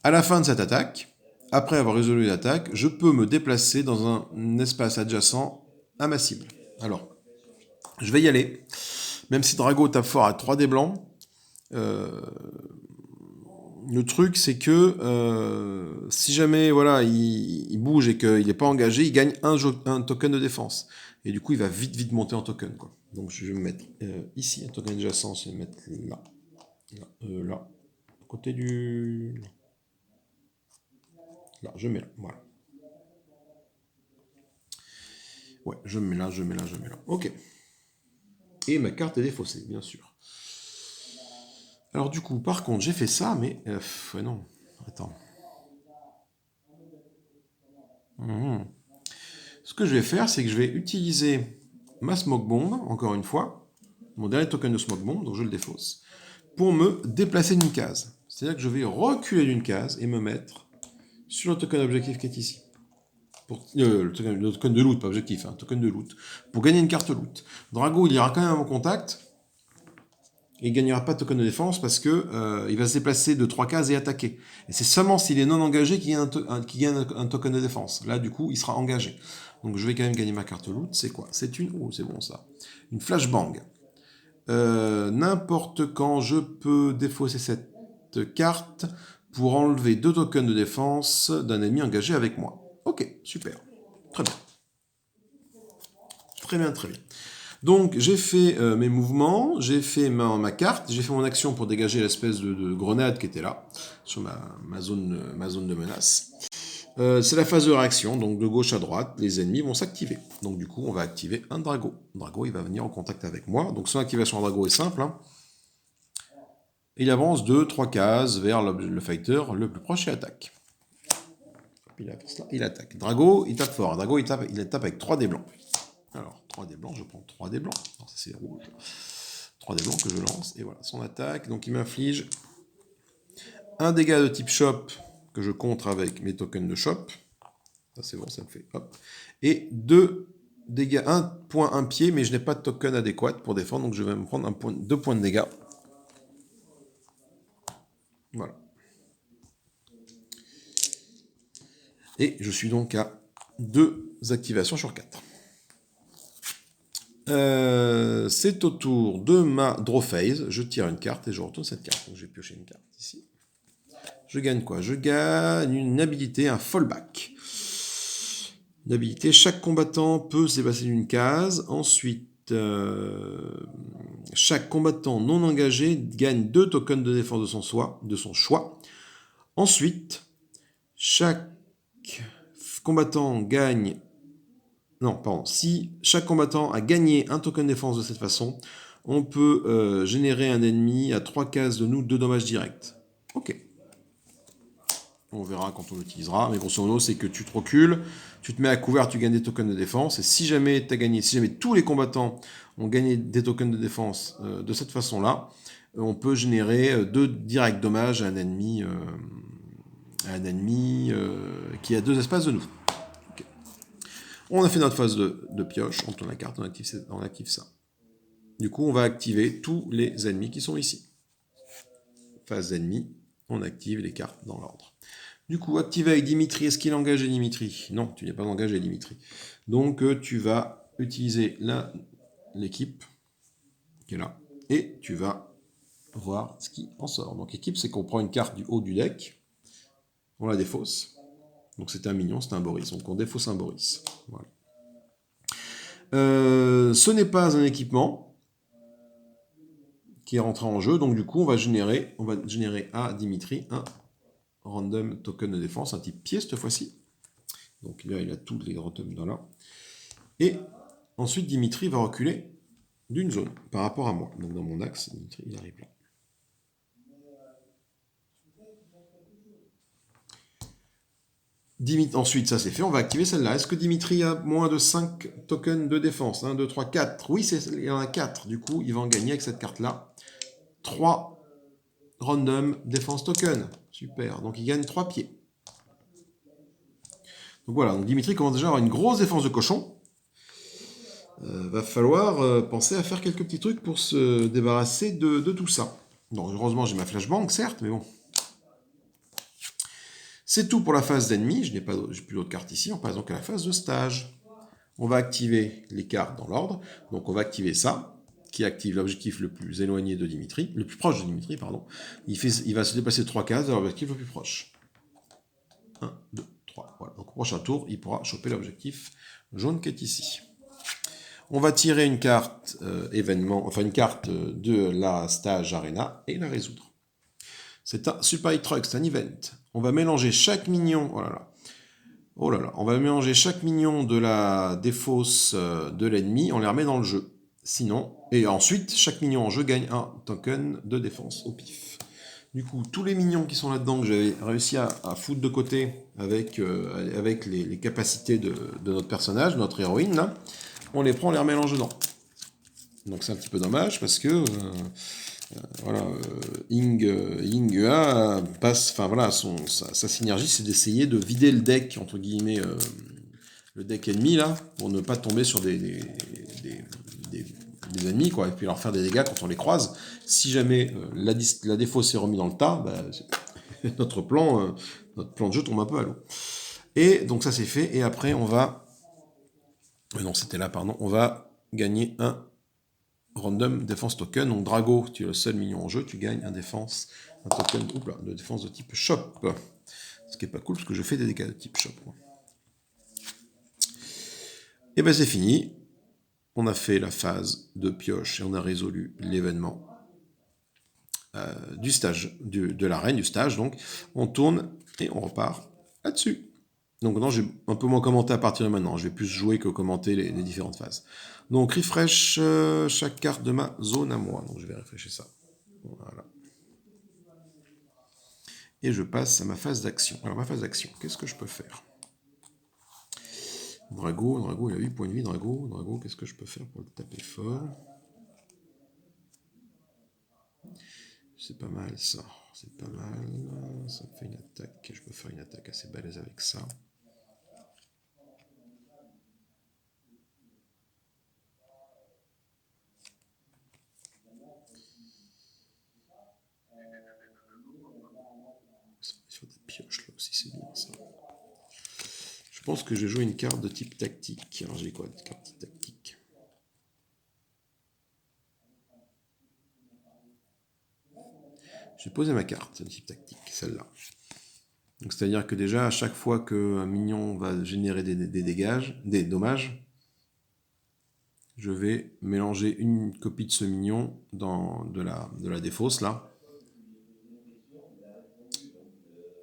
À la fin de cette attaque, après avoir résolu l'attaque, je peux me déplacer dans un espace adjacent à ma cible. Alors, je vais y aller. Même si Drago tape fort à 3 dés blancs, le truc c'est que si jamais voilà, il bouge et qu'il n'est pas engagé, il gagne un token de défense. Et du coup, il va vite monter en token. Quoi. Donc je vais me mettre ici, un token adjacent, je vais me mettre là. Là. À côté du... Là, je mets là. Voilà. Ouais, je me mets là. Ok. Et ma carte est défaussée, bien sûr. Alors du coup, par contre, j'ai fait ça, mais... ouais, non. Attends. Ce que je vais faire, c'est que je vais utiliser ma smoke bomb, encore une fois, mon dernier token de smoke bomb, donc je le défausse, pour me déplacer d'une case. C'est-à-dire que je vais reculer d'une case et me mettre sur le token objectif qui est ici. Le token de loot, pas objectif, hein, token de loot. Pour gagner une carte loot. Drago, il ira quand même à mon contact. Et il ne gagnera pas de token de défense parce que il va se déplacer de 3 cases et attaquer. Et c'est seulement s'il est non engagé qu'il gagne un token de défense. Là, du coup, il sera engagé. Donc je vais quand même gagner ma carte loot. C'est quoi? C'est une... Oh, c'est bon ça. Une flashbang. N'importe quand, je peux défausser cette carte pour enlever 2 tokens de défense d'un ennemi engagé avec moi. Ok, super. Très bien. Très bien. Donc j'ai fait mes mouvements, j'ai fait ma carte, j'ai fait mon action pour dégager l'espèce de grenade qui était là, sur ma zone de menace. C'est la phase de réaction, donc de gauche à droite, les ennemis vont s'activer. Donc du coup, on va activer un Drago. Drago, il va venir en contact avec moi. Donc son activation Drago est simple. Hein. Il avance 2-3 cases vers le fighter le plus proche et attaque. Il attaque. Drago, il tape fort. Drago, il tape avec 3 dés blancs. Alors, 3 dés blancs, je prends 3 dés blancs. Alors, ça, c'est rouge. 3 dés blancs que je lance. Et voilà, son attaque. Donc, il m'inflige un dégât de type Chop que je contre avec mes tokens de Chop. Ça, c'est bon, ça me fait. Hop. Et 2 dégâts, 1 point, 1 pied, mais je n'ai pas de token adéquat pour défendre. Donc, je vais me prendre 2 points de dégâts. Voilà. Et je suis donc à 2 activations sur 4. C'est au tour de ma draw phase. Je tire une carte et je retourne cette carte. Donc je vais piocher une carte ici. Je gagne quoi? Je gagne une habilité, un fallback. Une habilité, chaque combattant peut se déplacer d'une case. Ensuite, chaque combattant non engagé gagne 2 tokens de défense de son choix. Ensuite, chaque combattant gagne... Non, pardon. Si chaque combattant a gagné un token de défense de cette façon, on peut générer un ennemi à 3 cases de nous 2 dommages directs. Ok. On verra quand on l'utilisera. Mais grosso modo, c'est que tu te recules, tu te mets à couvert, tu gagnes des tokens de défense. Et si jamais si jamais tous les combattants ont gagné des tokens de défense de cette façon-là, on peut générer 2 directs dommages à un ennemi, qui a 2 espaces de nous. Okay. On a fait notre phase de pioche, on tourne la carte, on active ça. Du coup, on va activer tous les ennemis qui sont ici. Phase d'ennemis, on active les cartes dans l'ordre. Du coup, activer avec Dimitri, est-ce qu'il engage Dimitri? Non, tu n'es pas engagé Dimitri. Donc, tu vas utiliser l'équipe qui est là, et tu vas voir ce qui en sort. Donc, équipe, c'est qu'on prend une carte du haut du deck, on la défausse. Donc, c'était un minion, c'était un Boris. Donc, on défausse un Boris. Voilà. Ce n'est pas un équipement qui est rentré en jeu, donc du coup, on va générer à Dimitri un random token de défense, un type pied cette fois-ci. Donc là, il a tous les randoms dans là. Et ensuite, Dimitri va reculer d'une zone par rapport à moi. Donc dans mon axe, Dimitri, il arrive là. Ensuite, ça c'est fait, on va activer celle-là. Est-ce que Dimitri a moins de 5 tokens de défense? 1, 2, 3, 4. Oui, il y en a 4. Du coup, il va en gagner avec cette carte-là. 3 random défense token. Super. Donc il gagne 3 pieds. Donc voilà, donc Dimitri commence déjà à avoir une grosse défense de cochon. Va falloir penser à faire quelques petits trucs pour se débarrasser de tout ça. Donc heureusement j'ai ma flashbang, certes, mais bon. C'est tout pour la phase d'ennemi, je n'ai plus d'autres cartes ici, on passe donc à la phase de stage. On va activer les cartes dans l'ordre, donc on va activer ça, qui active l'objectif le plus éloigné de Dimitri, le plus proche de Dimitri, pardon. Il va se déplacer 3 cases à l'objectif le plus proche. 1, 2, 3, voilà. Donc au prochain tour, il pourra choper l'objectif jaune qui est ici. On va tirer une carte événement, enfin une carte de la stage arena et la résoudre. C'est un Super Hit Truck, c'est un event. On va mélanger chaque minion, oh là là, on va mélanger chaque minion de la défausse de l'ennemi, on les remet dans le jeu. Sinon, et ensuite, chaque minion en jeu gagne un token de défense au pif. Du coup, tous les minions qui sont là-dedans que j'avais réussi à foutre de côté avec les capacités de notre personnage, notre héroïne, là, on les prend, on les remet en jeu dedans. Donc c'est un petit peu dommage parce que voilà, Ingua passe, enfin voilà, sa synergie, c'est d'essayer de vider le deck, entre guillemets, le deck ennemi, là, pour ne pas tomber sur des ennemis, quoi, et puis leur faire des dégâts quand on les croise. Si jamais la défausse est remise dans le tas, bah, notre plan de jeu tombe un peu à l'eau. Et donc ça c'est fait, et après on va... non, c'était là, pardon. On va gagner un random défense token. Donc Drago, tu es le seul minion en jeu, tu gagnes un token de défense de type shop. Ce qui est pas cool parce que je fais des dégâts de type shop. Et ben c'est fini. On a fait la phase de pioche et on a résolu l'événement du stage, de l'arène, du stage. Donc on tourne et on repart là-dessus. Donc maintenant, j'ai un peu moins commenté à partir de maintenant. Je vais plus jouer que commenter les différentes phases. Donc refresh chaque carte de ma zone à moi. Donc je vais refresher ça. Voilà. Et je passe à ma phase d'action. Alors ma phase d'action, qu'est-ce que je peux faire? Drago, il a 8 points de vie. Drago, qu'est-ce que je peux faire pour le taper fort? C'est pas mal ça. C'est pas mal. Ça me fait une attaque. Je peux faire une attaque assez balèze avec ça. Sur des pioches là aussi, c'est bien ça. Je pense que je vais jouer une carte de type tactique. Alors j'ai quoi de carte tactique? Je vais poser ma carte de type tactique, celle-là. Donc c'est-à-dire que déjà, à chaque fois qu'un minion va générer des dommages, je vais mélanger une copie de ce minion dans de la défausse, là.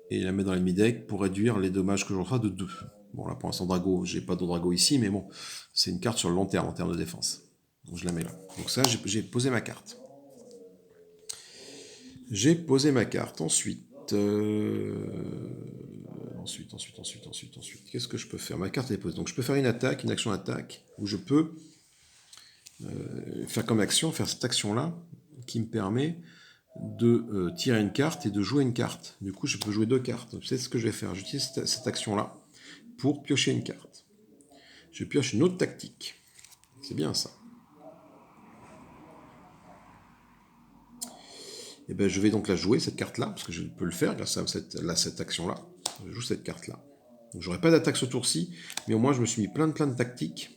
Et la mettre dans l'ennemi deck pour réduire les dommages que je reçois de 2. Bon, là, pour l'instant, Drago, j'ai pas de Drago ici, mais bon, c'est une carte sur le long terme, en termes de défense. Donc je la mets là. Donc ça, j'ai posé ma carte. J'ai posé ma carte. Ensuite, Ensuite. Qu'est-ce que je peux faire? Ma carte est posée. Donc je peux faire une attaque, une action attaque, où je peux faire comme action, faire cette action-là, qui me permet de tirer une carte et de jouer une carte. Du coup, je peux jouer 2 cartes. C'est ce que je vais faire. J'utilise cette action-là pour piocher une carte. Je pioche une autre tactique. C'est bien ça. Et ben, je vais donc la jouer, cette carte-là, parce que je peux le faire grâce à cette action-là. Je joue cette carte-là. Donc j'aurai pas d'attaque ce tour-ci, mais au moins je me suis mis plein de tactiques.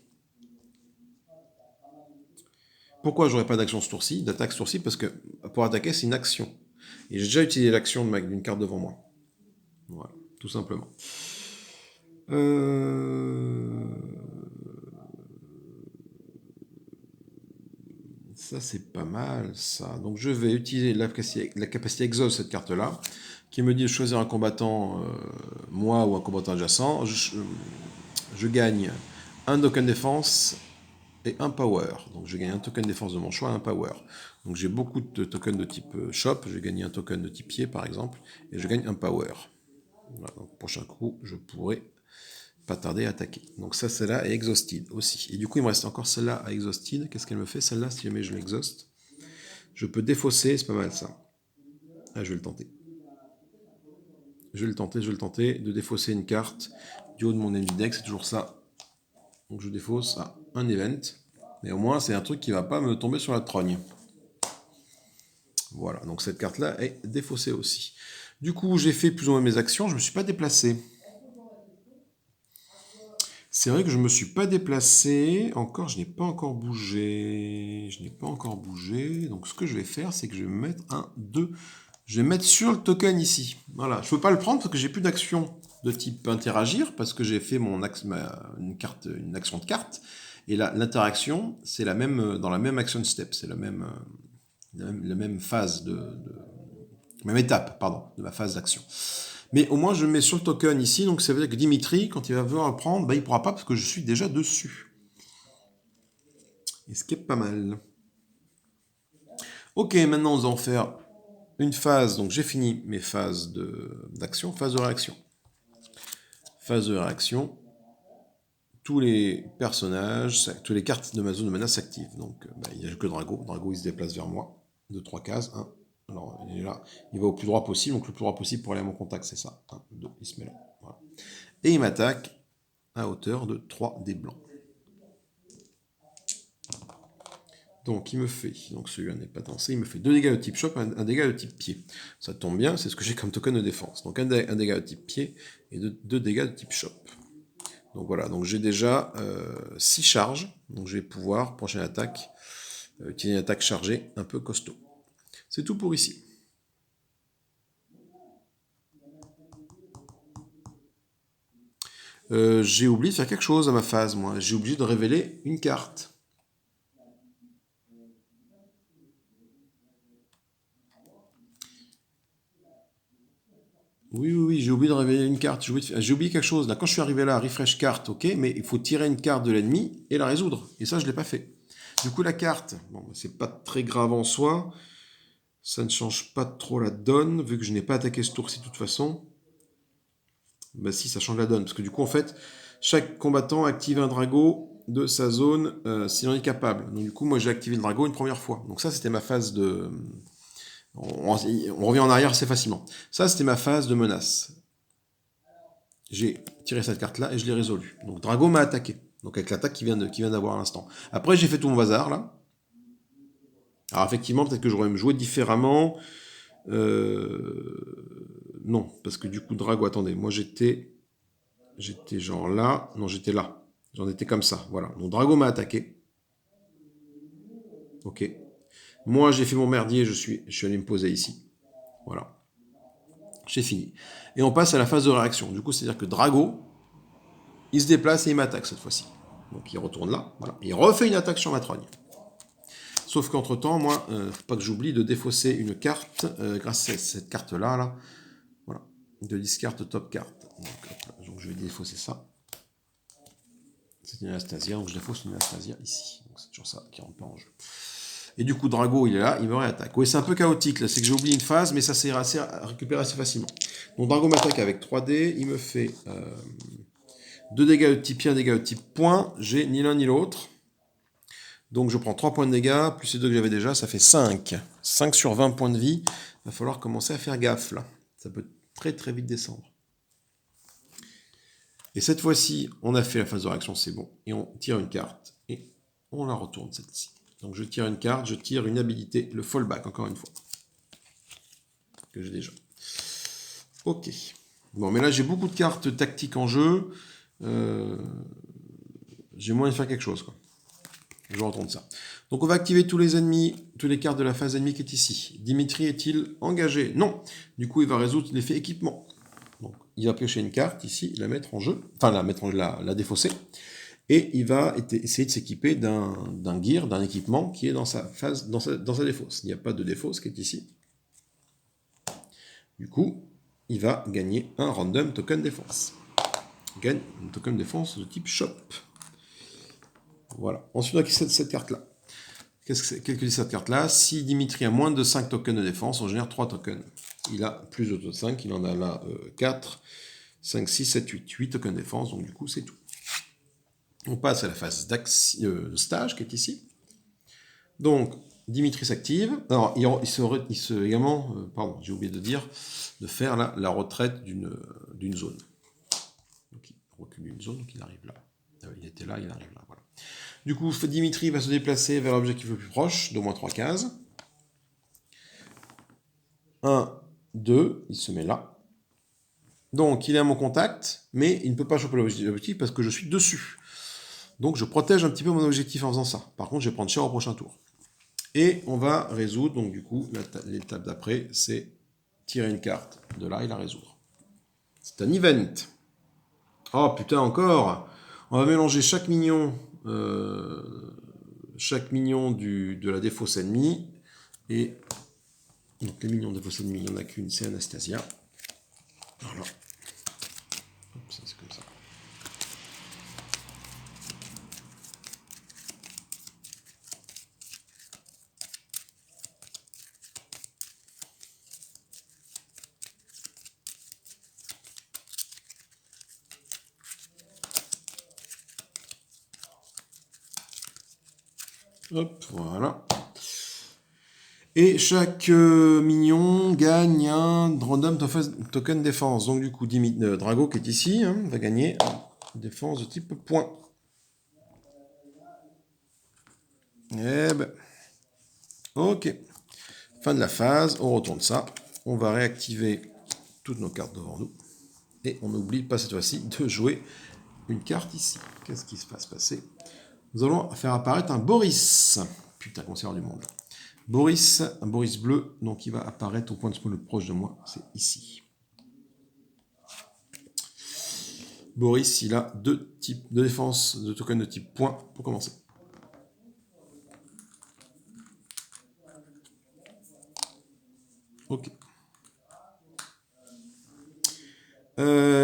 Pourquoi j'aurais pas d'action ce tour-ci, d'attaque ce tour-ci? Parce que pour attaquer, c'est une action. Et j'ai déjà utilisé l'action d'une carte devant moi. Voilà, tout simplement. Ça, c'est pas mal, ça. Donc, je vais utiliser la capacité exhaust, cette carte-là, qui me dit de choisir un combattant, moi ou un combattant adjacent. Je gagne un token défense et un power. Donc, je gagne un token défense de mon choix et un power. Donc, j'ai beaucoup de tokens de type shop. Je vais gagner un token de type pied, par exemple, et je gagne un power. Voilà, donc, prochain coup, je pourrai pas tarder à attaquer. Donc ça, celle-là est exhausted aussi. Et du coup, il me reste encore celle-là à exhausted. Qu'est-ce qu'elle me fait? Celle-là, si jamais je l'exhauste, je peux défausser, c'est pas mal ça. Ah, je vais le tenter. Je vais le tenter de défausser une carte du haut de mon enemy deck, c'est toujours ça. Donc je défausse un event. Mais au moins, c'est un truc qui va pas me tomber sur la trogne. Voilà, donc cette carte-là est défaussée aussi. Du coup, j'ai fait plus ou moins mes actions, je me suis pas déplacé. C'est vrai que je ne me suis pas déplacé, encore, je n'ai pas encore bougé, donc ce que je vais faire, c'est que je vais mettre un 2, je vais mettre sur le token ici, voilà, je ne peux pas le prendre parce que j'ai plus d'action de type interagir, parce que j'ai fait une action de carte, et l'interaction, c'est la même, dans la même action step, c'est la même phase même étape, pardon, de ma phase d'action. Mais au moins, je mets sur le token ici, donc ça veut dire que Dimitri, quand il va vouloir le prendre, bah, il ne pourra pas parce que je suis déjà dessus. Et ce qui est pas mal. Ok, maintenant, nous allons faire une phase. Donc, j'ai fini mes phases d'action, phase de réaction. Phase de réaction. Tous les personnages, toutes les cartes de ma zone de mana s'activent. Donc, bah, il n'y a que Drago. Drago, il se déplace vers moi. De 3 cases. 1. Alors, il est là. Il va au plus droit possible. Donc, le plus droit possible pour aller à mon contact, c'est ça. 1, 2, il se met là. Voilà. Et il m'attaque à hauteur de 3 dés blancs. Donc il me fait, donc celui-là n'est pas dansé, il me fait 2 dégâts de type choc, un dégât de type pied. Ça tombe bien, c'est ce que j'ai comme token de défense. Donc un dégât de type pied et 2 dégâts de type choc. Donc voilà, donc j'ai déjà 6 charges, donc je vais pouvoir, prochaine attaque, utiliser une attaque chargée un peu costaud. C'est tout pour ici. J'ai oublié de faire quelque chose à ma phase, moi. J'ai oublié de révéler une carte. Oui, j'ai oublié de révéler une carte. J'ai oublié quelque chose. Là, quand je suis arrivé là, refresh carte, ok, mais il faut tirer une carte de l'ennemi et la résoudre. Et ça, je ne l'ai pas fait. Du coup, la carte, bon, c'est pas très grave en soi. Ça ne change pas trop la donne, vu que je n'ai pas attaqué ce tour-ci de toute façon. Bah si, ça change la donne. Parce que du coup, en fait, chaque combattant active un drago de sa zone s'il en est capable. Donc du coup, moi, j'ai activé le drago une première fois. Donc ça, c'était ma phase de... On revient en arrière assez facilement. Ça, c'était ma phase de menace. J'ai tiré cette carte-là et je l'ai résolue. Donc Drago m'a attaqué. Donc avec l'attaque qu'il vient d'avoir à l'instant. Après, j'ai fait tout mon bazar, là. Alors effectivement, peut-être que j'aurais même joué différemment. Non, parce que du coup, Drago, attendez, moi j'étais genre là. Non, j'étais là. J'en étais comme ça, voilà. Donc Drago m'a attaqué. Ok. Moi, j'ai fait mon merdier, je suis allé me poser ici. Voilà. J'ai fini. Et on passe à la phase de réaction. Du coup, c'est-à-dire que Drago, il se déplace et il m'attaque cette fois-ci. Donc il retourne là, voilà. Il refait une attaque sur ma trogne. Sauf qu'entre-temps, moi, faut pas que j'oublie de défausser une carte grâce à cette carte-là, là. Voilà. De discard top carte. Donc je vais défausser ça. C'est une Anastasia, donc je défausse une Anastasia ici. Donc c'est toujours ça qui rentre pas en jeu. Et du coup, Drago, il est là, il me réattaque. Oui, c'est un peu chaotique, là. C'est que j'ai oublié une phase, mais ça s'est récupéré assez facilement. Donc, Drago m'attaque avec 3D. Il me fait 2 dégâts de type 1, dégâts de type point. J'ai ni l'un ni l'autre. Donc, je prends 3 points de dégâts, plus les 2 que j'avais déjà, ça fait 5. 5 sur 20 points de vie. Il va falloir commencer à faire gaffe, là. Ça peut très très vite descendre. Et cette fois-ci, on a fait la phase de réaction, c'est bon. Et on tire une carte. Et on la retourne, celle-ci. Donc je tire une carte, je tire une habilité, le fallback, encore une fois. Que j'ai déjà. Ok. Bon, mais là, j'ai beaucoup de cartes tactiques en jeu. J'ai moyen de faire quelque chose, quoi. Je retourne ça. Donc on va activer tous les ennemis, toutes les cartes de la phase ennemie qui est ici. Dimitri est-il engagé? Non. Du coup, il va résoudre l'effet équipement. Donc, il va piocher une carte ici, la mettre en jeu, enfin la défausser, et il va essayer de s'équiper d'un gear, d'un équipement qui est dans sa phase, dans sa défausse. Il n'y a pas de défausse qui est ici. Du coup, il va gagner un random token défense. Il gagne un token défense de type shop. Voilà. Ensuite, on a cette carte-là. Qu'est-ce que dit cette carte-là? Si Dimitri a moins de 5 tokens de défense, on génère 3 tokens. Il a plus de 5, il en a là 4, 5, 6, 7, 8. 8 tokens de défense, donc du coup, c'est tout. On passe à la phase de stage qui est ici. Donc, Dimitri s'active. Alors, il se également, pardon, j'ai oublié de dire, de faire la retraite d'une zone. Donc, il recule une zone, donc il arrive là. Il était là, il arrive là, voilà. Du coup, Dimitri va se déplacer vers l'objectif le plus proche, d'au moins 3 cases. 1, 2, il se met là. Donc, il est à mon contact, mais il ne peut pas choper l'objectif parce que je suis dessus. Donc, je protège un petit peu mon objectif en faisant ça. Par contre, je vais prendre cher au prochain tour. Et on va résoudre, donc du coup, l'étape d'après, c'est tirer une carte de là et la résoudre. C'est un event. Oh putain, encore! On va mélanger chaque minion de la défausse ennemie. Et donc les minions de défausse ennemie, il n'y en a qu'une, c'est Anastasia. Voilà. Hop, ça c'est comme ça. Hop, voilà. Et chaque minion gagne un random token défense. Donc du coup, Drago qui est ici va gagner une défense de type point. Eh ben. Ok. Fin de la phase, on retourne ça. On va réactiver toutes nos cartes devant nous. Et on n'oublie pas cette fois-ci de jouer une carte ici. Qu'est-ce qui se passe passer? Nous allons faire apparaître un Boris. Putain, concert du monde. Boris, un Boris bleu, donc il va apparaître au point de spawn le plus proche de moi, c'est ici. Boris, il a 2 types de défense, de tokens de type point pour commencer. Ok.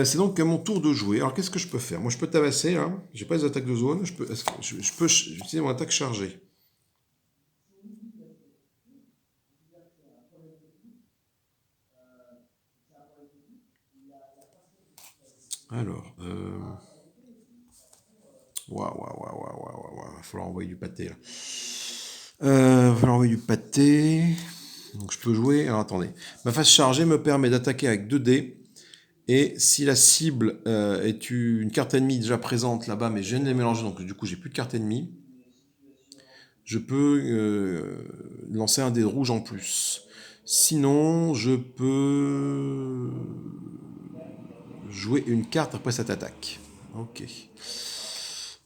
C'est donc à mon tour de jouer. Alors qu'est-ce que je peux faire? Moi je peux tabasser là. J'ai pas les attaques de zone. Je peux utiliser mon attaque chargée. Alors, il va falloir envoyer du pâté là. Il va falloir envoyer du pâté. Donc je peux jouer. Alors attendez. Ma phase chargée me permet d'attaquer avec 2 dés. Et si la cible est une carte ennemie déjà présente là-bas, mais je viens de les mélanger, donc du coup j'ai plus de carte ennemie, je peux lancer un dé rouge en plus. Sinon, je peux jouer une carte après cette attaque. Ok.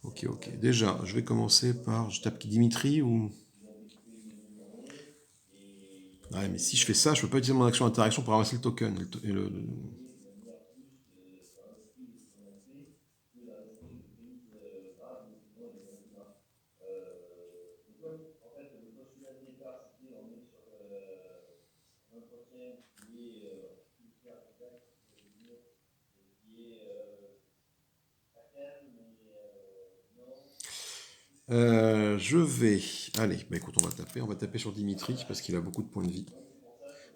Ok. Déjà, je vais commencer par... Je tape qui Dimitri ou... Ouais, mais si je fais ça, je peux pas utiliser mon action d'interaction pour ramasser le token. Je vais Allez, bah écoute, on va taper sur Dimitri, parce qu'il a beaucoup de points de vie.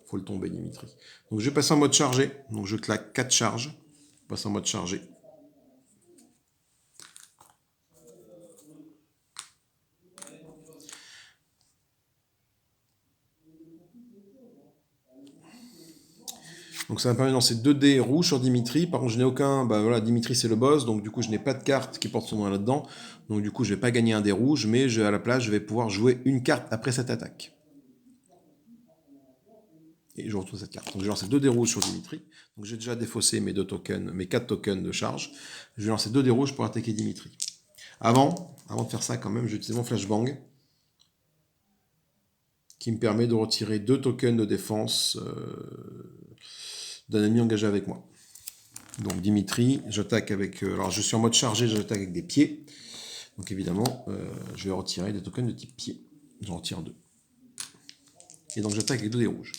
Faut le tomber, Dimitri. Donc je vais passer en mode chargé, donc je claque 4 charges. Je passe en mode chargé. Donc ça va me permettre de lancer 2 dés rouges sur Dimitri. Par contre, je n'ai aucun... Bah voilà, Dimitri c'est le boss, donc du coup je n'ai pas de carte qui porte son nom là-dedans. Donc du coup je ne vais pas gagner un dé rouge, mais à la place je vais pouvoir jouer une carte après cette attaque. Et je retrouve cette carte. Donc je vais lancer 2 dés rouges sur Dimitri. Donc j'ai déjà défaussé mes 4 tokens de charge. Je vais lancer 2 dés rouges pour attaquer Dimitri. Avant de faire ça quand même, je vais utiliser mon flashbang, qui me permet de retirer 2 tokens de défense d'un ennemi engagé avec moi. Donc Dimitri, j'attaque avec... alors je suis en mode chargé, j'attaque avec des pieds. Donc évidemment, je vais retirer des tokens de type pied. J'en retire 2. Et donc j'attaque avec 2 dés rouges.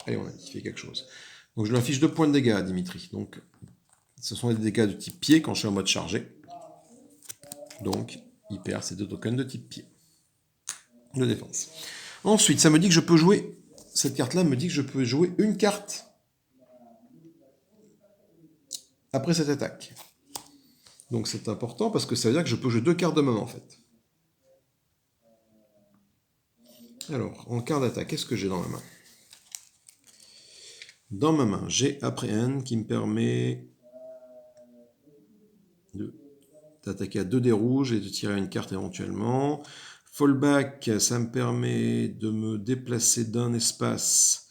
Allez, on a dit, il fait quelque chose. Donc je lui affiche 2 points de dégâts à Dimitri. Donc ce sont des dégâts de type pied quand je suis en mode chargé. Donc il perd ses 2 tokens de type pied. De défense. Ensuite, ça me dit que je peux jouer... Cette carte-là me dit que je peux jouer une carte après cette attaque. Donc c'est important parce que ça veut dire que je peux jouer 2 cartes de moment en fait. Alors, en carte d'attaque, qu'est-ce que j'ai dans ma main? Dans ma main, j'ai Apprehend qui me permet d'attaquer à 2 dés rouges et de tirer une carte éventuellement. Fallback, ça me permet de me déplacer d'un espace.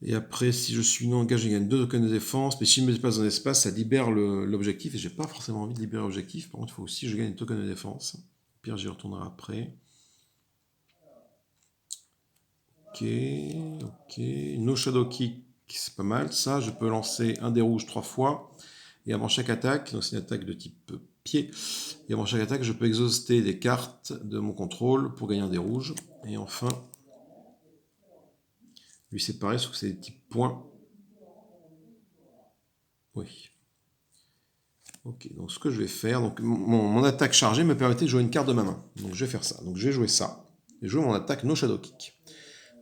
Et après, si je suis non engagé, je gagne 2 tokens de défense. Mais si je me déplace dans l'espace, ça libère l'objectif. Et j'ai pas forcément envie de libérer l'objectif. Par contre, il faut aussi que je gagne des tokens de défense. Au pire, j'y retournerai après. Ok. No Shadow Kick, c'est pas mal. Ça, je peux lancer un dé rouge 3 fois. Et avant chaque attaque, donc c'est une attaque de type pied. Et avant chaque attaque, je peux exhauster des cartes de mon contrôle pour gagner un dé rouge. Et enfin, lui c'est pareil, sauf que c'est des types points. Oui. Ok, donc ce que je vais faire, donc mon attaque chargée me permettait de jouer une carte de ma main. Donc je vais faire ça. Donc je vais jouer ça. Et jouer mon attaque No Shadow Kick.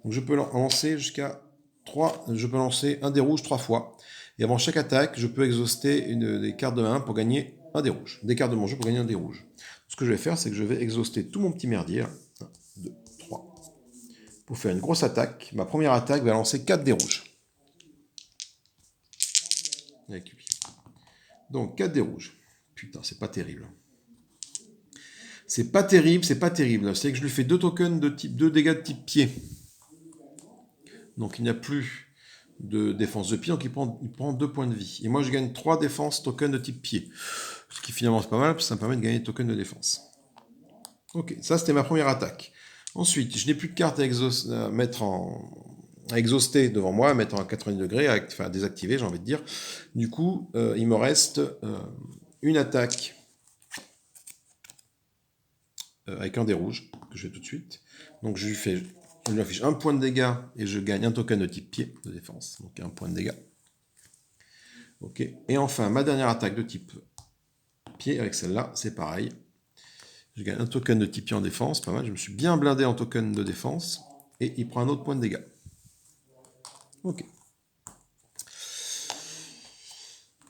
Donc je peux lancer jusqu'à 3. Je peux lancer un dé rouge 3 fois. Et avant chaque attaque, je peux exhauster des cartes de ma main pour gagner un dé rouge. Des cartes de mon jeu pour gagner un dé rouge. Ce que je vais faire, c'est que je vais exhauster tout mon petit merdier. 1, 2, 3. Pour faire une grosse attaque. Ma première attaque va lancer 4 dés rouges. Avec lui. Donc 4 dés rouges. Putain, c'est pas terrible. C'est pas terrible. C'est que je lui fais 2 tokens de type 2 dégâts de type pied. Donc il n'y a plus de défense de pied, donc il prend 2 points de vie. Et moi je gagne 3 défenses tokens de type pied. Ce qui finalement c'est pas mal, parce que ça me permet de gagner des tokens de défense. Ok, ça c'était ma première attaque. Ensuite, je n'ai plus de cartes à exhauster devant moi, à mettre en 90 degrés, à désactiver, j'ai envie de dire. Du coup, il me reste une attaque avec un dé rouge, que je fais tout de suite. Donc je lui affiche un point de dégâts et je gagne un token de type pied de défense. Donc un point de dégâts. Ok. Et enfin, ma dernière attaque de type pied, avec celle-là, c'est pareil. Je gagne un token de type pied en défense, pas mal. Je me suis bien blindé en token de défense. Et il prend un autre point de dégâts. Ok.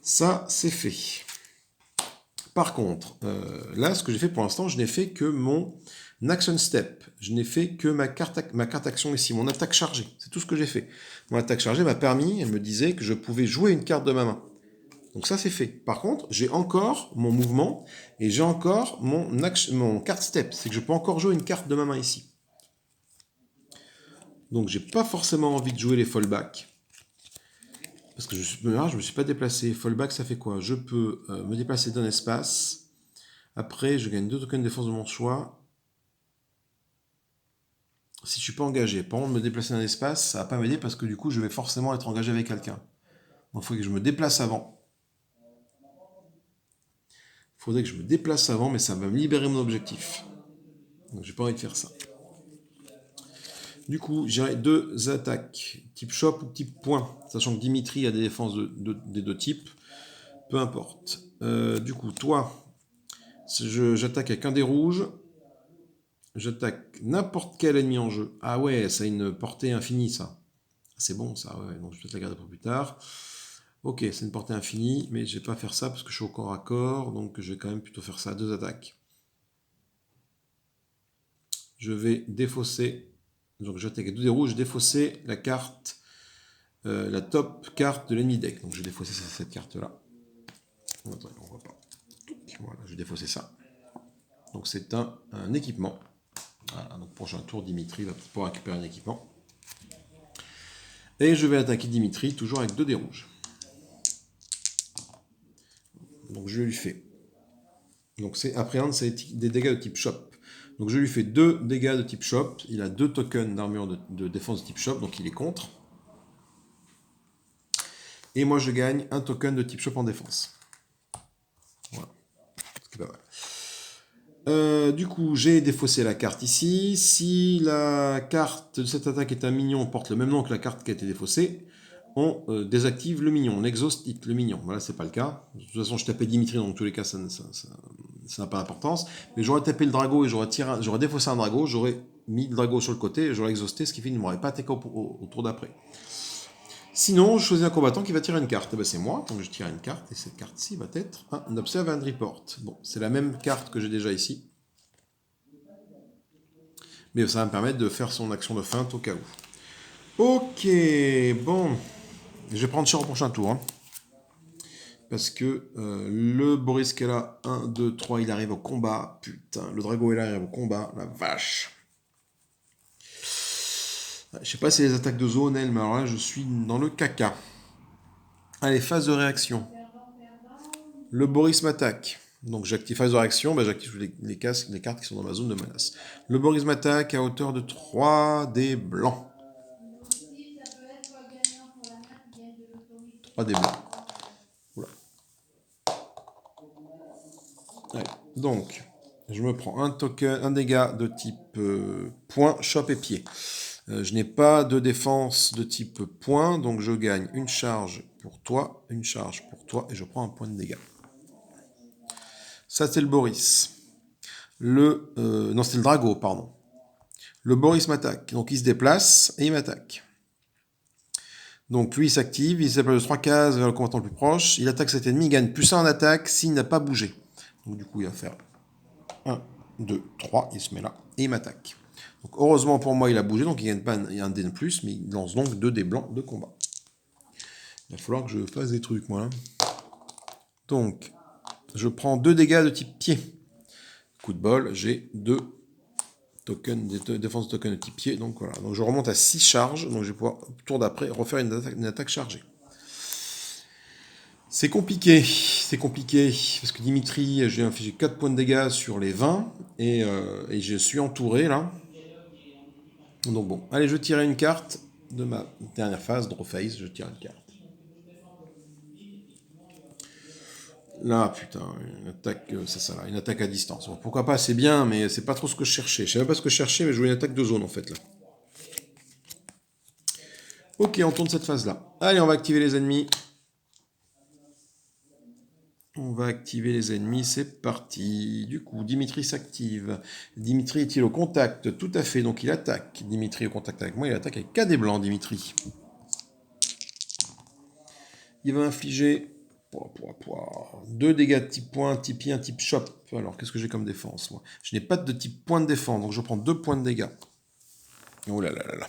Ça, c'est fait. Par contre, là, ce que j'ai fait pour l'instant, je n'ai fait que mon action step. Je n'ai fait que ma carte action ici, mon attaque chargée. C'est tout ce que j'ai fait. Mon attaque chargée m'a permis, elle me disait que je pouvais jouer une carte de ma main. Donc ça, c'est fait. Par contre, j'ai encore mon mouvement et j'ai encore mon card step. C'est que je peux encore jouer une carte de ma main ici. Donc, j'ai pas forcément envie de jouer les fallbacks. Parce que je me suis pas déplacé. Fallback, ça fait quoi? Je peux me déplacer d'un espace. Après, je gagne 2 tokens de défense de mon choix. Si je suis pas engagé, par contre, me déplacer d'un espace, ça va pas m'aider parce que du coup, je vais forcément être engagé avec quelqu'un. Donc, il faut que je me déplace avant. Il faudrait que je me déplace avant, mais ça va me libérer mon objectif. Donc, j'ai pas envie de faire ça. Du coup, j'ai 2 attaques, type shop ou type point, sachant que Dimitri a des défenses des 2 types. Peu importe. Du coup, toi, j'attaque avec un dé rouge. j'attaque n'importe quel ennemi en jeu. Ah ouais, ça a une portée infinie, ça. C'est bon, ça, ouais. Donc je vais peut-être la garder pour plus tard. Ok, c'est une portée infinie, mais je vais pas faire ça parce que je suis au corps à corps, donc je vais quand même plutôt faire ça. 2 attaques. Je vais défausser. Donc je vais attaquer 2 dés rouges, je vais défausser la carte, la top carte de l'ennemi deck. Donc je vais défausser cette carte-là. Attendez, on voit pas. Voilà, je vais défausser ça. Donc c'est un équipement. Voilà, donc prochain tour, Dimitri va pouvoir récupérer un équipement. Et je vais attaquer Dimitri, toujours avec 2 dés rouges. Donc je lui fais. Donc c'est appréhende, c'est des dégâts de type shop. Donc je lui fais 2 dégâts de type shop. Il a 2 tokens d'armure de défense de type shop, donc il est contre. Et moi je gagne un token de type shop en défense. Voilà. C'est pas mal. Du coup, j'ai défaussé la carte ici. Si la carte de cette attaque est un minion, porte le même nom que la carte qui a été défaussée, on désactive le minion, on exhaust le minion. Voilà, c'est pas le cas. De toute façon, je tapais Dimitri, donc dans tous les cas, ça n'a pas d'importance. Mais j'aurais tapé le drago et j'aurais défaussé un drago, j'aurais mis le drago sur le côté et j'aurais exhausté, ce qui fait qu'il ne m'aurait pas attaqué au tour d'après. Sinon, je choisis un combattant qui va tirer une carte. Ben, c'est moi, donc je tire une carte, et cette carte-ci va être un Observe and Report. Bon, c'est la même carte que j'ai déjà ici. Mais ça va me permettre de faire son action de feinte au cas où. Ok, bon. Je vais prendre cher au prochain tour. Hein. Parce que le Boris qui est là, 1, 2, 3, il arrive au combat. Putain, le Drago est là, il arrive au combat. La vache. Je sais pas si les attaques de zone, mais alors là, je suis dans le caca. Allez, phase de réaction. Le Boris m'attaque. Donc j'active phase de réaction, bah, j'active les cartes qui sont dans ma zone de menace. Le Boris m'attaque à hauteur de 3 dés blancs. 3 dés blancs. Oula. Allez. Donc, je me prends un dégât de type point, shop et pied. Je n'ai pas de défense de type point, donc je gagne une charge pour toi, une charge pour toi, et je prends un point de dégâts. Ça, c'est le Boris. Non, c'était le Drago, pardon. Le Boris m'attaque, donc il se déplace et il m'attaque. Donc lui, il s'active, il se déplace de 3 cases vers le combattant le plus proche, il attaque cet ennemi, il gagne plus 1 en attaque s'il n'a pas bougé. Donc du coup, il va faire 1, 2, 3, il se met là, et il m'attaque. Donc heureusement pour moi, il a bougé, donc il gagne pas un dé de plus, mais il lance donc 2 dés blancs de combat. Il va falloir que je fasse des trucs, moi. Hein. Donc, je prends 2 dégâts de type pied. Coup de bol, j'ai 2 tokens, défense de token de type pied, donc voilà. Donc je remonte à 6 charges, donc je vais pouvoir, tour d'après, refaire une attaque chargée. C'est compliqué, parce que Dimitri, j'ai infligé 4 points de dégâts sur les 20, et je suis entouré, là. Donc bon, allez, je tire une carte de ma dernière phase, draw phase, je tire une carte. Là, putain, une attaque, c'est ça là, une attaque à distance. Bon, pourquoi pas, c'est bien, mais c'est pas trop ce que je cherchais. Je savais pas ce que je cherchais, mais je voulais une attaque de zone en fait là. Ok, on tourne cette phase-là. Allez, on va activer les ennemis. On va activer les ennemis, c'est parti. Du coup, Dimitri s'active. Dimitri est-il au contact? Tout à fait, donc il attaque. Dimitri est au contact avec moi, il attaque avec 4 dés blancs, Dimitri. Il va infliger 2 dégâts de type point, type pied, un type shop. Alors, qu'est-ce que j'ai comme défense, moi? Je n'ai pas de type point de défense, donc je prends 2 points de dégâts. Oh là là là là.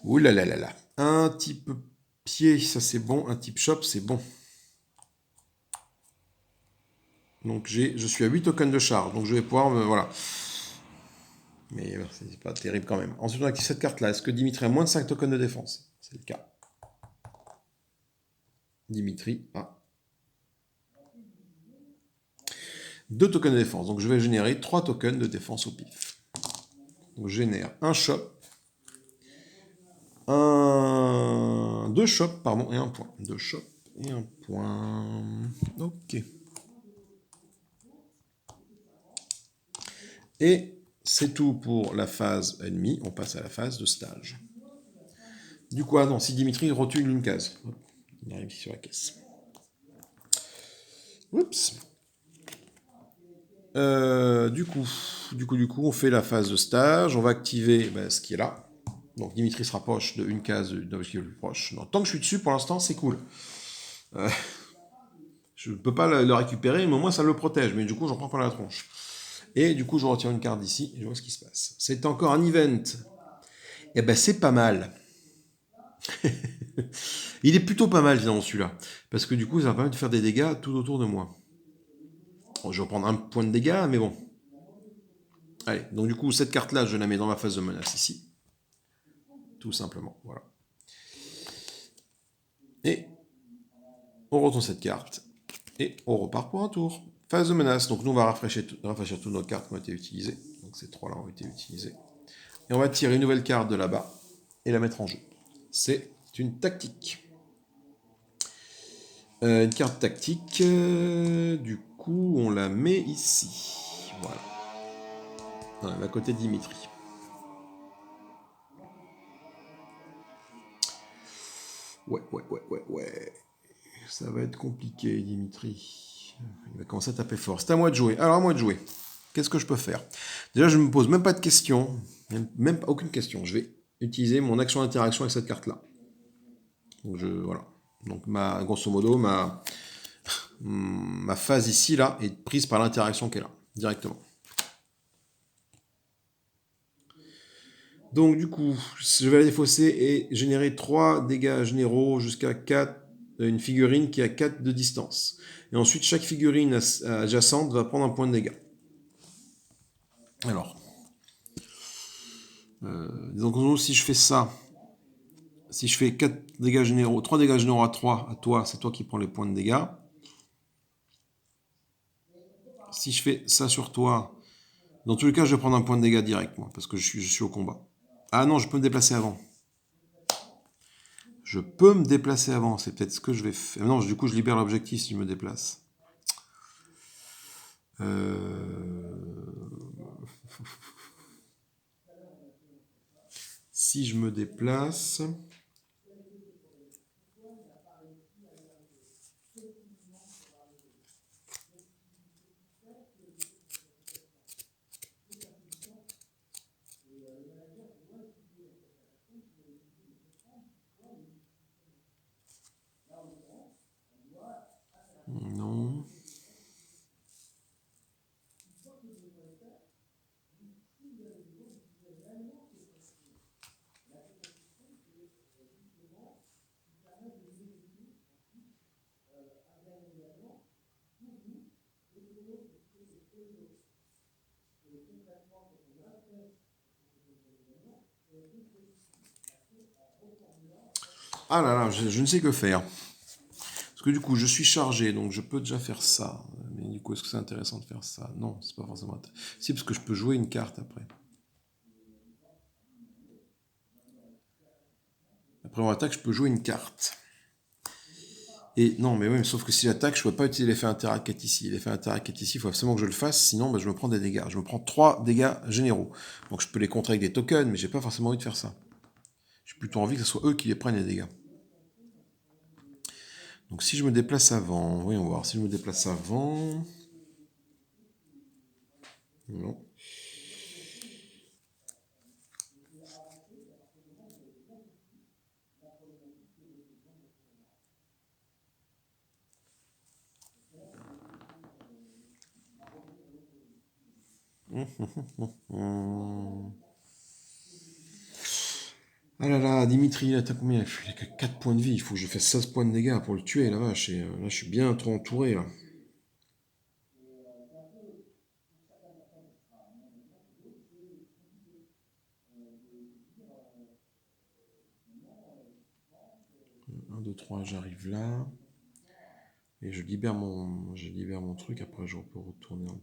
Ouh là là là là. Un type pied, ça c'est bon. Un type shop, c'est bon. Donc je suis à 8 tokens de charge. Donc je vais pouvoir voilà. Mais c'est pas terrible quand même. Ensuite on active cette carte-là. Est-ce que Dimitri a moins de 5 tokens de défense? C'est le cas. Dimitri a 2 tokens de défense. Donc je vais générer 3 tokens de défense au pif. Donc je génère un shop. 2 shops, pardon, et un point. 2 shops et un point. Ok. Et c'est tout pour la phase ennemie. On passe à la phase de stage. Du coup, non, si Dimitri rotule une case. Il arrive ici sur la caisse. Oups. Du coup, on fait la phase de stage. On va activer ce qui est là. Donc Dimitri se rapproche de une case de ce qui est le plus proche. Donc, tant que je suis dessus, pour l'instant, c'est cool. Je ne peux pas le récupérer, mais au moins ça le protège. Mais du coup, j'en prends pas la tronche. Et du coup, je retire une carte d'ici et je vois ce qui se passe. C'est encore un event. Eh ben, c'est pas mal. Il est plutôt pas mal, finalement, celui-là. Parce que du coup, ça va permettre de faire des dégâts tout autour de moi. Bon, je vais prendre un point de dégâts, mais bon. Allez, donc du coup, cette carte-là, je la mets dans ma phase de menace ici. Tout simplement, voilà. Et on retourne cette carte. Et on repart pour un tour. Phase de menace. Donc nous, on va rafraîchir toutes nos cartes qui ont été utilisées. Donc ces trois-là ont été utilisées. Et on va tirer une nouvelle carte de là-bas et la mettre en jeu. C'est une tactique. Une carte tactique. Du coup, on la met ici. Voilà. À côté de Dimitri. Ouais. Ça va être compliqué, Dimitri. Il va commencer à taper fort. C'est à moi de jouer. Alors, à moi de jouer. Qu'est-ce que je peux faire? Déjà, je ne me pose même pas de questions. Même aucune question. Je vais utiliser mon action d'interaction avec cette carte-là. Donc, voilà. Donc, grosso modo, ma phase ici, là, est prise par l'interaction qu'elle a, directement. Donc, du coup, je vais la défausser et générer 3 dégâts généraux jusqu'à 4, une figurine qui a 4 de distance. Et ensuite, chaque figurine adjacente va prendre un point de dégâts. Alors, donc si je fais ça, si je fais 4 dégâts généraux, 3 dégâts généraux à 3, à toi, c'est toi qui prends les points de dégâts. Si je fais ça sur toi, dans tous les cas, je vais prendre un point de dégâts direct, moi, parce que je suis au combat. Ah non, je peux me déplacer avant. Je peux me déplacer avant, c'est peut-être ce que je vais faire. Non, du coup, je libère l'objectif si je me déplace. Si je me déplace... Non. Ah là là, je ne sais que faire. Parce que du coup, je suis chargé, donc je peux déjà faire ça. Mais du coup, est-ce que c'est intéressant de faire ça? Non, c'est pas forcément intéressant. Si, parce que je peux jouer une carte après. Après mon attaque, je peux jouer une carte. Et non, mais oui, sauf que si j'attaque, je ne peux pas utiliser l'effet interact qui est ici. L'effet interact qui est ici, il faut absolument que je le fasse, sinon je me prends des dégâts. Je me prends 3 dégâts généraux. Donc je peux les contrer avec des tokens, mais j'ai pas forcément envie de faire ça. J'ai plutôt envie que ce soit eux qui les prennent les dégâts. Donc si je me déplace avant, voyons voir, si je me déplace avant... Non. Ah là là, Dimitri, là, t'as combien? Il a que 4 points de vie, il faut que je fasse 16 points de dégâts pour le tuer, la vache. Et, là, je suis bien trop entouré, là. Un, 2, 3, j'arrive là. Et je libère mon truc, après je peux retourner en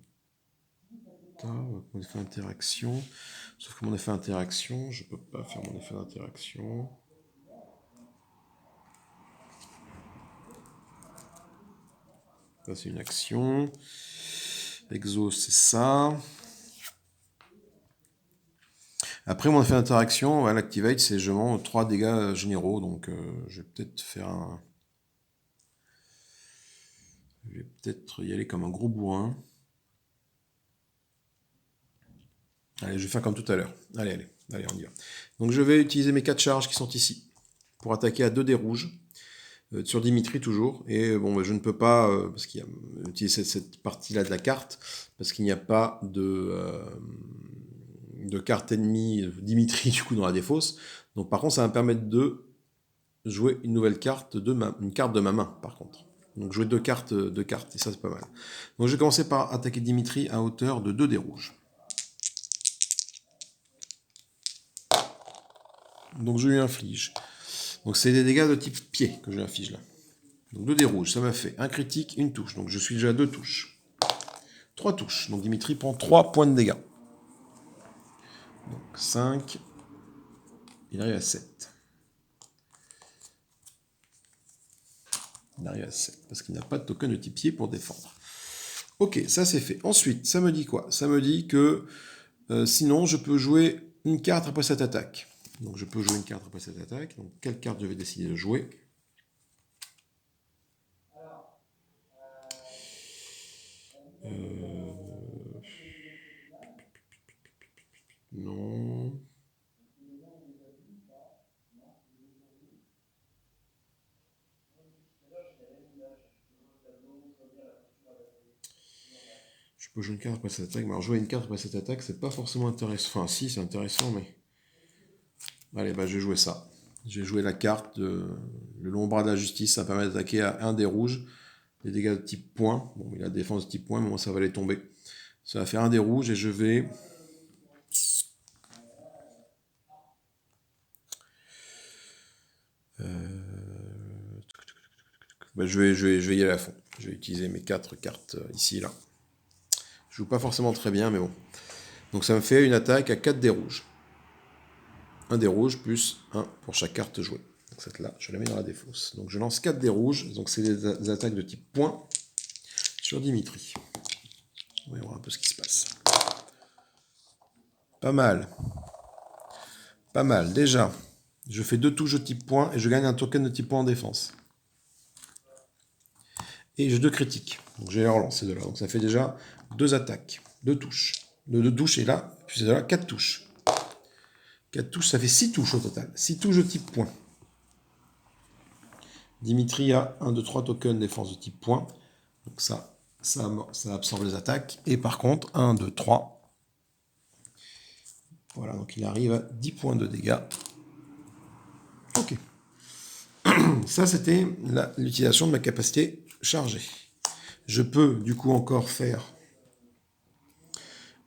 tas, mon effet interaction. Sauf que mon effet interaction, je peux pas faire mon effet d'interaction. Ça c'est une action. Exo, c'est ça. Après mon effet d'interaction, l'activate, c'est je mets 3 dégâts généraux, donc je vais peut-être faire un... Je vais peut-être y aller comme un gros bourrin. Allez, je vais faire comme tout à l'heure. Allez, on y va. Donc je vais utiliser mes 4 charges qui sont ici pour attaquer à 2 dés rouges. Sur Dimitri toujours, et bon, je ne peux pas parce qu'il y a, utiliser cette partie-là de la carte, parce qu'il n'y a pas de carte ennemie Dimitri du coup dans la défausse. Donc par contre, ça va me permettre de jouer une nouvelle carte une carte de ma main, par contre. Donc jouer deux cartes, et ça c'est pas mal. Donc je vais commencer par attaquer Dimitri à hauteur de 2 dés rouges. Donc je lui inflige. Donc c'est des dégâts de type pied que je lui inflige là. Donc 2 dés rouges, ça m'a fait un critique, une touche. Donc je suis déjà à 2 touches. 3 touches. Donc Dimitri prend 3 points de dégâts. Donc 5. Il arrive à 7. Il arrive à 7. Parce qu'il n'a pas de token de type pied pour défendre. Ok, ça c'est fait. Ensuite, ça me dit quoi? Ça me dit que sinon je peux jouer une carte après cette attaque. Donc je peux jouer une carte après cette attaque. Donc quelle carte je vais décider de jouer? Non. Je peux jouer une carte après cette attaque. Mais alors jouer une carte après cette attaque, c'est pas forcément intéressant. Enfin si, c'est intéressant, mais... Allez, bah je vais jouer ça. Je vais jouer la carte de le long bras de la justice. Ça permet d'attaquer à un des rouges. Des dégâts de type point. Bon, il a défense de type point, mais moi ça va les tomber. Ça va faire un des rouges et je vais... Bah, je vais y aller à fond. Je vais utiliser mes 4 cartes ici et là. Je joue pas forcément très bien, mais bon. Donc ça me fait une attaque à 4 dés rouges. Un dés rouges plus 1 pour chaque carte jouée. Donc cette là, je la mets dans la défausse. Donc je lance 4 dés rouges. Donc c'est des attaques de type point sur Dimitri. On va voir un peu ce qui se passe. Pas mal. Pas mal. Déjà, je fais 2 touches de type point et je gagne un token de type point en défense. Et j'ai 2 critiques. Donc je vais les relancer de là. Donc ça fait déjà 2 attaques, 2 touches. 2 touches et là, puis c'est de là 4 touches. 4 touches, ça fait 6 touches au total. 6 touches de type point. Dimitri a 1, 2, 3 tokens défense de type point. Donc ça absorbe les attaques. Et par contre, 1, 2, 3. Voilà, donc il arrive à 10 points de dégâts. Ok. Ça, c'était l'utilisation de ma capacité chargée. Je peux, du coup, encore faire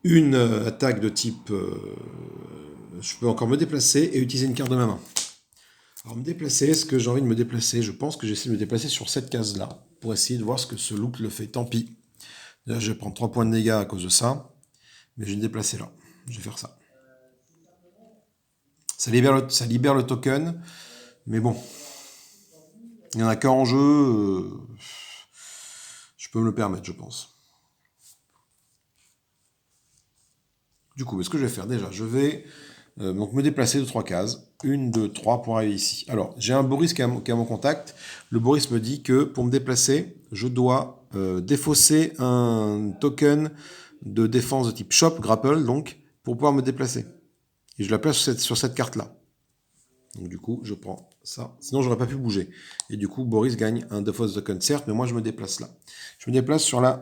une attaque de type... je peux encore me déplacer et utiliser une carte de ma main. Alors, me déplacer, est-ce que j'ai envie de me déplacer? Je pense que j'essaie de me déplacer sur cette case-là, pour essayer de voir ce que ce look le fait. Tant pis. Là, je vais prendre 3 points de dégâts à cause de ça. Mais je vais me déplacer là. Je vais faire ça. Ça libère le token. Mais bon. Il n'y en a qu'un en jeu. Je peux me le permettre, je pense. Du coup, ce que je vais faire déjà, je vais donc me déplacer de 3 cases. 1, 2, 3 pour arriver ici. Alors, j'ai un Boris qui est à mon contact. Le Boris me dit que pour me déplacer, je dois défausser un token de défense de type Shop, Grapple, donc, pour pouvoir me déplacer. Et je la place sur cette carte-là. Donc du coup, je prends ça. Sinon, j'aurais pas pu bouger. Et du coup, Boris gagne un défausse token, certes, mais moi, je me déplace là. Je me déplace sur le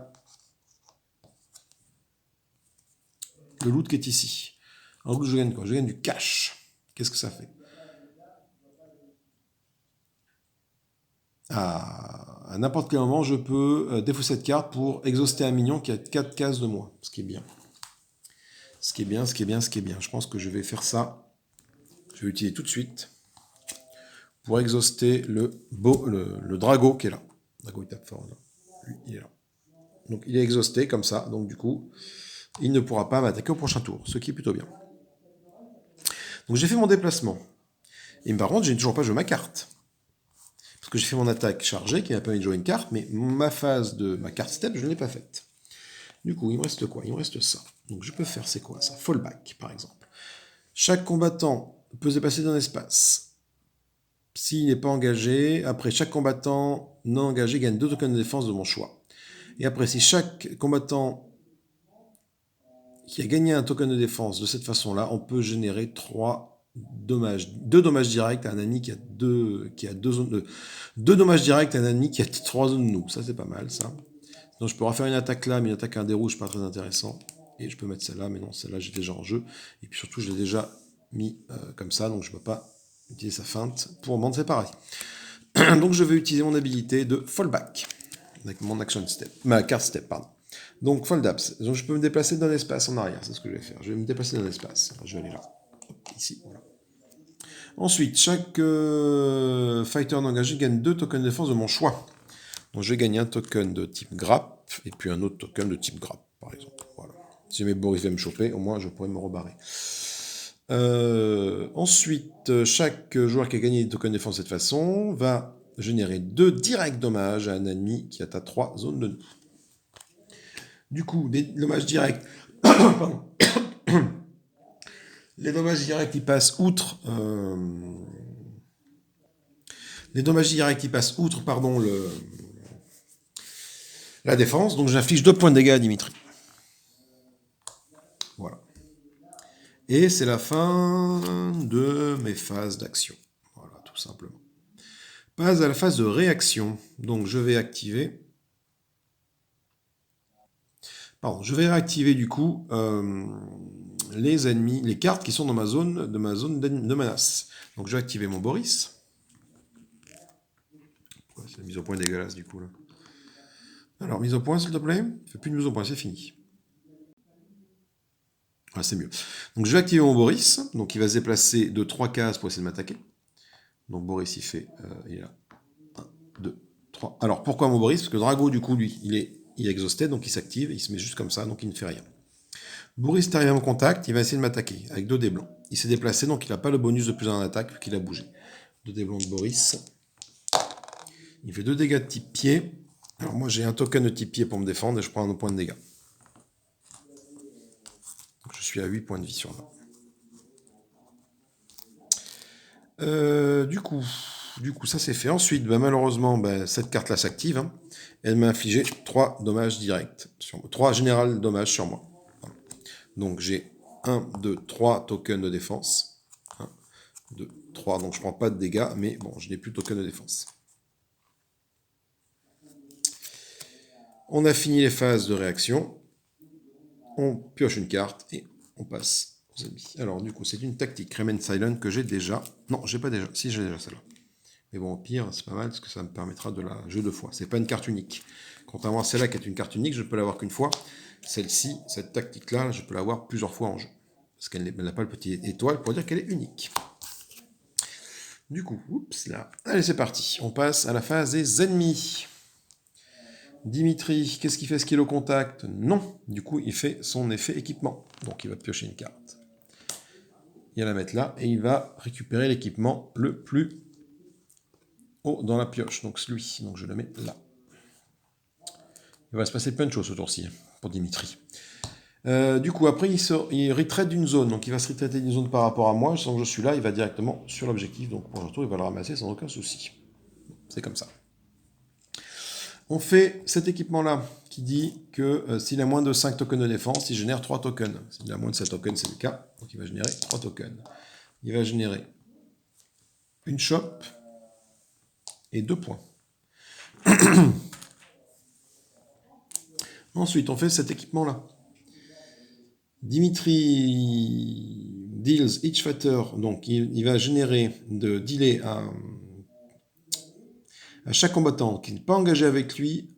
loot qui est ici. Alors, je gagne quoi? Je gagne du cash. Qu'est-ce que ça fait? À n'importe quel moment, je peux défausser cette carte pour exhauster un minion qui a 4 cases de moins. Ce qui est bien. Ce qui est bien. Je pense que je vais faire ça. Je vais l'utiliser tout de suite pour exhauster le Drago qui est là. Drago, il tape fort là. Lui, il est là. Donc il est exhausté comme ça. Donc du coup, il ne pourra pas m'attaquer au prochain tour. Ce qui est plutôt bien. Donc j'ai fait mon déplacement. Et par contre, j'ai toujours pas joué ma carte. Parce que j'ai fait mon attaque chargée qui m'a permis de jouer une carte, mais ma phase de ma carte step, je ne l'ai pas faite. Du coup, il me reste quoi? Il me reste ça. Donc je peux faire, c'est quoi ça? Fallback, par exemple. Chaque combattant peut se déplacer d'un espace. S'il n'est pas engagé, après chaque combattant non engagé gagne 2 tokens de défense de mon choix. Et après, si chaque combattant qui a gagné un token de défense de cette façon-là, on peut générer 2 dommages directs à un ennemi qui a 2 zones de 2 dommages directs à un ennemi qui a 3 zones de nous. Ça c'est pas mal ça. Donc je peux refaire une attaque là, mais une attaque à un dé rouge, pas très intéressant. Et je peux mettre celle-là, mais non, celle-là j'ai déjà en jeu. Et puis surtout je l'ai déjà mis comme ça, donc je ne peux pas utiliser sa feinte pour m'en séparer. Donc je vais utiliser mon habilité de fallback avec mon action step, ma carte step, pardon. Donc fold abs. Donc je peux me déplacer d'un espace en arrière, c'est ce que je vais faire. Je vais me déplacer d'un espace. Alors, je vais aller là, ici, voilà. Ensuite, chaque fighter engagé gagne 2 tokens de défense de mon choix. Donc je vais gagner un token de type grappe et puis un autre token de type grappe, par exemple. Voilà. Si mes Boris va me choper, au moins je pourrais me rebarrer. Ensuite, chaque joueur qui a gagné des tokens de défense de cette façon va générer 2 directs dommages à un ennemi qui atteint 3 zones de nous. Du coup, des dommages directs. Pardon. Les dommages directs qui passent outre. Les dommages directs qui passent outre, pardon, la défense. Donc j'inflige 2 points de dégâts à Dimitri. Voilà. Et c'est la fin de mes phases d'action. Voilà, tout simplement. Passe à la phase de réaction. Donc je vais activer. Pardon, je vais réactiver du coup les ennemis, les cartes qui sont dans ma zone de menace. Donc je vais activer mon Boris. C'est la mise au point dégueulasse du coup là. Alors mise au point s'il te plaît. Fais plus de mise au point, c'est fini. Ah, c'est mieux. Donc je vais activer mon Boris. Donc il va se déplacer de 3 cases pour essayer de m'attaquer. Donc Boris il fait, il est là. 1, 2, 3. Alors pourquoi mon Boris? Parce que Drago du coup lui il est exhausted, donc il s'active, il se met juste comme ça, donc il ne fait rien. Boris est arrivé à mon contact, il va essayer de m'attaquer avec 2 dés blancs. Il s'est déplacé, donc il n'a pas le bonus de plus en attaque vu qu'il a bougé. 2 dés blancs de Boris. Il fait 2 dégâts de type pied. Alors moi j'ai un token de type pied pour me défendre et je prends un point de dégâts. Donc je suis à 8 points de vie sur 20. Du coup ça c'est fait. Ensuite, malheureusement, cette carte-là s'active. Hein. Elle m'a infligé 3 dommages directs. 3 général dommages sur moi. Voilà. Donc j'ai 1, 2, 3 tokens de défense. 1, 2, 3. Donc je prends pas de dégâts, mais bon, je n'ai plus de token de défense. On a fini les phases de réaction. On pioche une carte et on passe aux ennemis. Alors du coup, c'est une tactique Remain Silent que j'ai déjà. Non, j'ai pas déjà. Si, j'ai déjà celle-là. Mais bon, au pire, c'est pas mal parce que ça me permettra de la jouer 2 fois. C'est pas une carte unique. Contrairement à celle-là qui est une carte unique, je peux l'avoir qu'une fois. Celle-ci, cette tactique-là, je peux l'avoir plusieurs fois en jeu. Parce qu'elle n'a pas le petit étoile pour dire qu'elle est unique. Du coup, oups, là. Allez, c'est parti. On passe à la phase des ennemis. Dimitri, qu'est-ce qu'il fait? Est-ce qu'il est au contact? Non. Du coup, il fait son effet équipement. Donc, il va piocher une carte. Il va la mettre là et il va récupérer l'équipement le plus haut dans la pioche. Donc, celui. Donc, je le mets là. Il va se passer plein de choses ce tour-ci pour Dimitri. Du coup, après, il retraite d'une zone. Donc, il va se retraiter d'une zone par rapport à moi. Sans que je suis là, il va directement sur l'objectif. Donc, pour le retour, il va le ramasser sans aucun souci. C'est comme ça. On fait cet équipement-là qui dit que s'il a moins de 5 tokens de défense, il génère 3 tokens. S'il a moins de 7 tokens, c'est le cas. Donc, il va générer 3 tokens. Il va générer une chope et 2 points. Ensuite, on fait cet équipement-là. Dimitri deals each fighter, donc il va générer de dealer à chaque combattant qui n'est pas engagé avec lui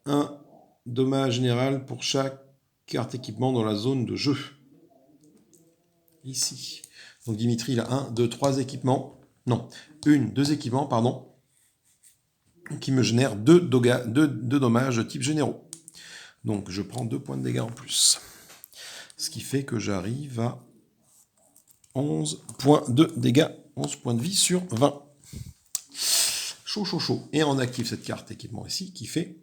un dommage général pour chaque carte équipement dans la zone de jeu. Ici. Donc Dimitri, il a 1, 2, 3 équipements. Non, 2 équipements, pardon, qui me génèrent 2 dommages de type généraux. Donc je prends 2 points de dégâts en plus. Ce qui fait que j'arrive à 11 points de dégâts, 11 points de vie sur 20. Chaud, chaud, chaud. Et on active cette carte équipement ici qui fait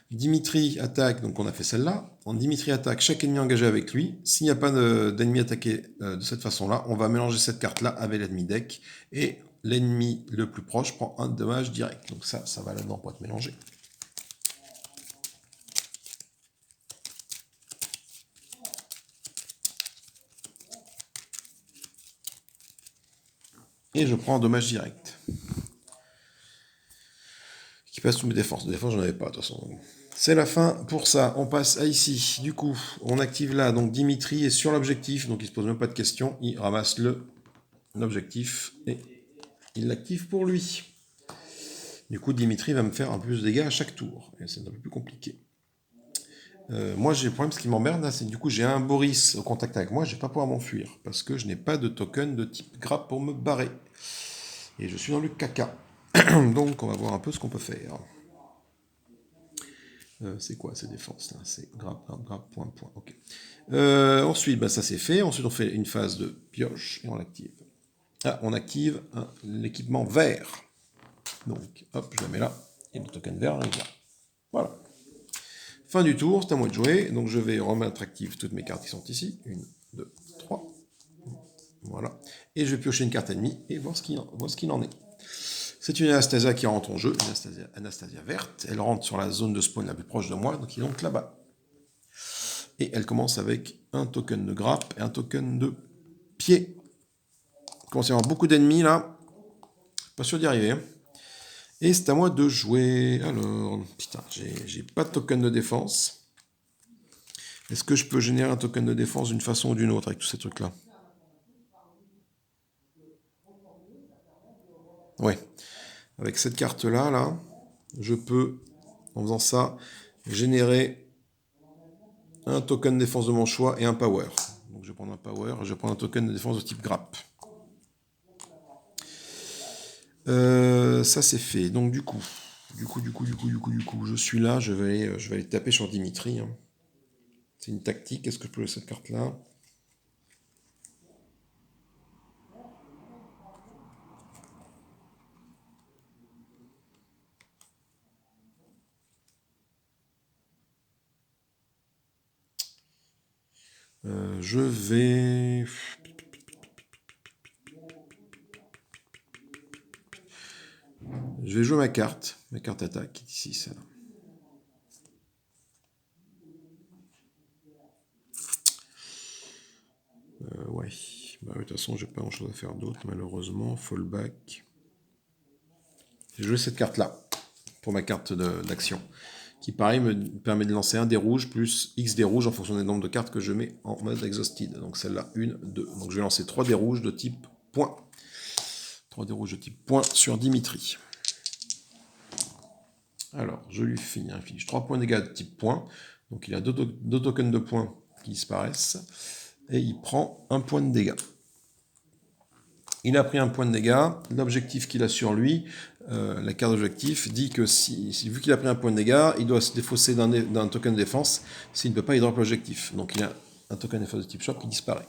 Dimitri attaque, donc on a fait celle-là. Dimitri attaque chaque ennemi engagé avec lui. S'il n'y a pas d'ennemi attaqué de cette façon-là, on va mélanger cette carte-là avec l'ennemi deck. Et l'ennemi le plus proche prend un dommage direct. Donc ça va là-dedans pour être mélangé. Et je prends un dommage direct. Qui passe sous mes défenses. De défense, j'en avais pas, de toute façon. C'est la fin pour ça. On passe à ici. Du coup, on active là. Donc Dimitri est sur l'objectif, donc il se pose même pas de questions. Il ramasse l'objectif et il l'active pour lui. Du coup, Dimitri va me faire un peu plus de dégâts à chaque tour. Et c'est un peu plus compliqué. Moi, j'ai le problème, ce qui m'emmerde, c'est que du coup, j'ai un Boris au contact avec moi, je vais pas pouvoir m'enfuir. Parce que je n'ai pas de token de type grappe pour me barrer. Et je suis dans le caca. Donc, on va voir un peu ce qu'on peut faire. C'est quoi ces défenses là? C'est grappe, grappe, grappe, point, point. Ok. Ensuite, bah, ça c'est fait. Ensuite, on fait une phase de pioche et on l'active. Ah, on active l'équipement vert. Donc, hop, je la mets là. Et le token vert arrive là. Voilà. Fin du tour, c'est à moi de jouer. Donc, je vais remettre active toutes mes cartes qui sont ici. 1, 2, 3. Voilà. Et je vais piocher une carte ennemie et voir ce qu'il en est. C'est une Anastasia qui rentre en jeu, une Anastasia verte. Elle rentre sur la zone de spawn la plus proche de moi, donc il est donc là-bas. Et elle commence avec un token de grappe et un token de pied. Il commence à y avoir beaucoup d'ennemis là. Pas sûr d'y arriver. Et c'est à moi de jouer. Alors, putain, j'ai pas de token de défense. Est-ce que je peux générer un token de défense d'une façon ou d'une autre avec tous ces trucs-là? Ouais. Avec cette carte-là, là, je peux, en faisant ça, générer un token de défense de mon choix et un power. Donc je vais prendre un power, je vais prendre un token de défense de type grappe. Ça c'est fait. Donc du coup, je suis là, je vais aller taper sur Dimitri. Hein. C'est une tactique. Est-ce que je peux jouer cette carte-là? Je vais... Je vais jouer ma carte attaque, ici, celle-là. Ouais. Bah, de toute façon, j'ai pas grand-chose à faire d'autre, malheureusement. Fallback. J'ai joué cette carte-là, pour ma carte d'action. Qui, pareil, me permet de lancer un dé rouge plus X dés rouges en fonction des nombres de cartes que je mets en mode exhausted. Donc celle-là, 1, 2. Donc je vais lancer 3 dés rouges de type point. 3 dés rouges de type point sur Dimitri. Alors, je lui fiche 3 points de dégâts de type point. Donc il a 2 tokens de points qui disparaissent. Et il prend 1 point de dégâts. Il a pris 1 point de dégâts. L'objectif qu'il a sur lui, la carte d'objectif, dit que vu qu'il a pris 1 point de dégâts, il doit se défausser d'un token de défense. S'il ne peut pas, il drop l'objectif. Donc il a un token de défense de type shop qui disparaît.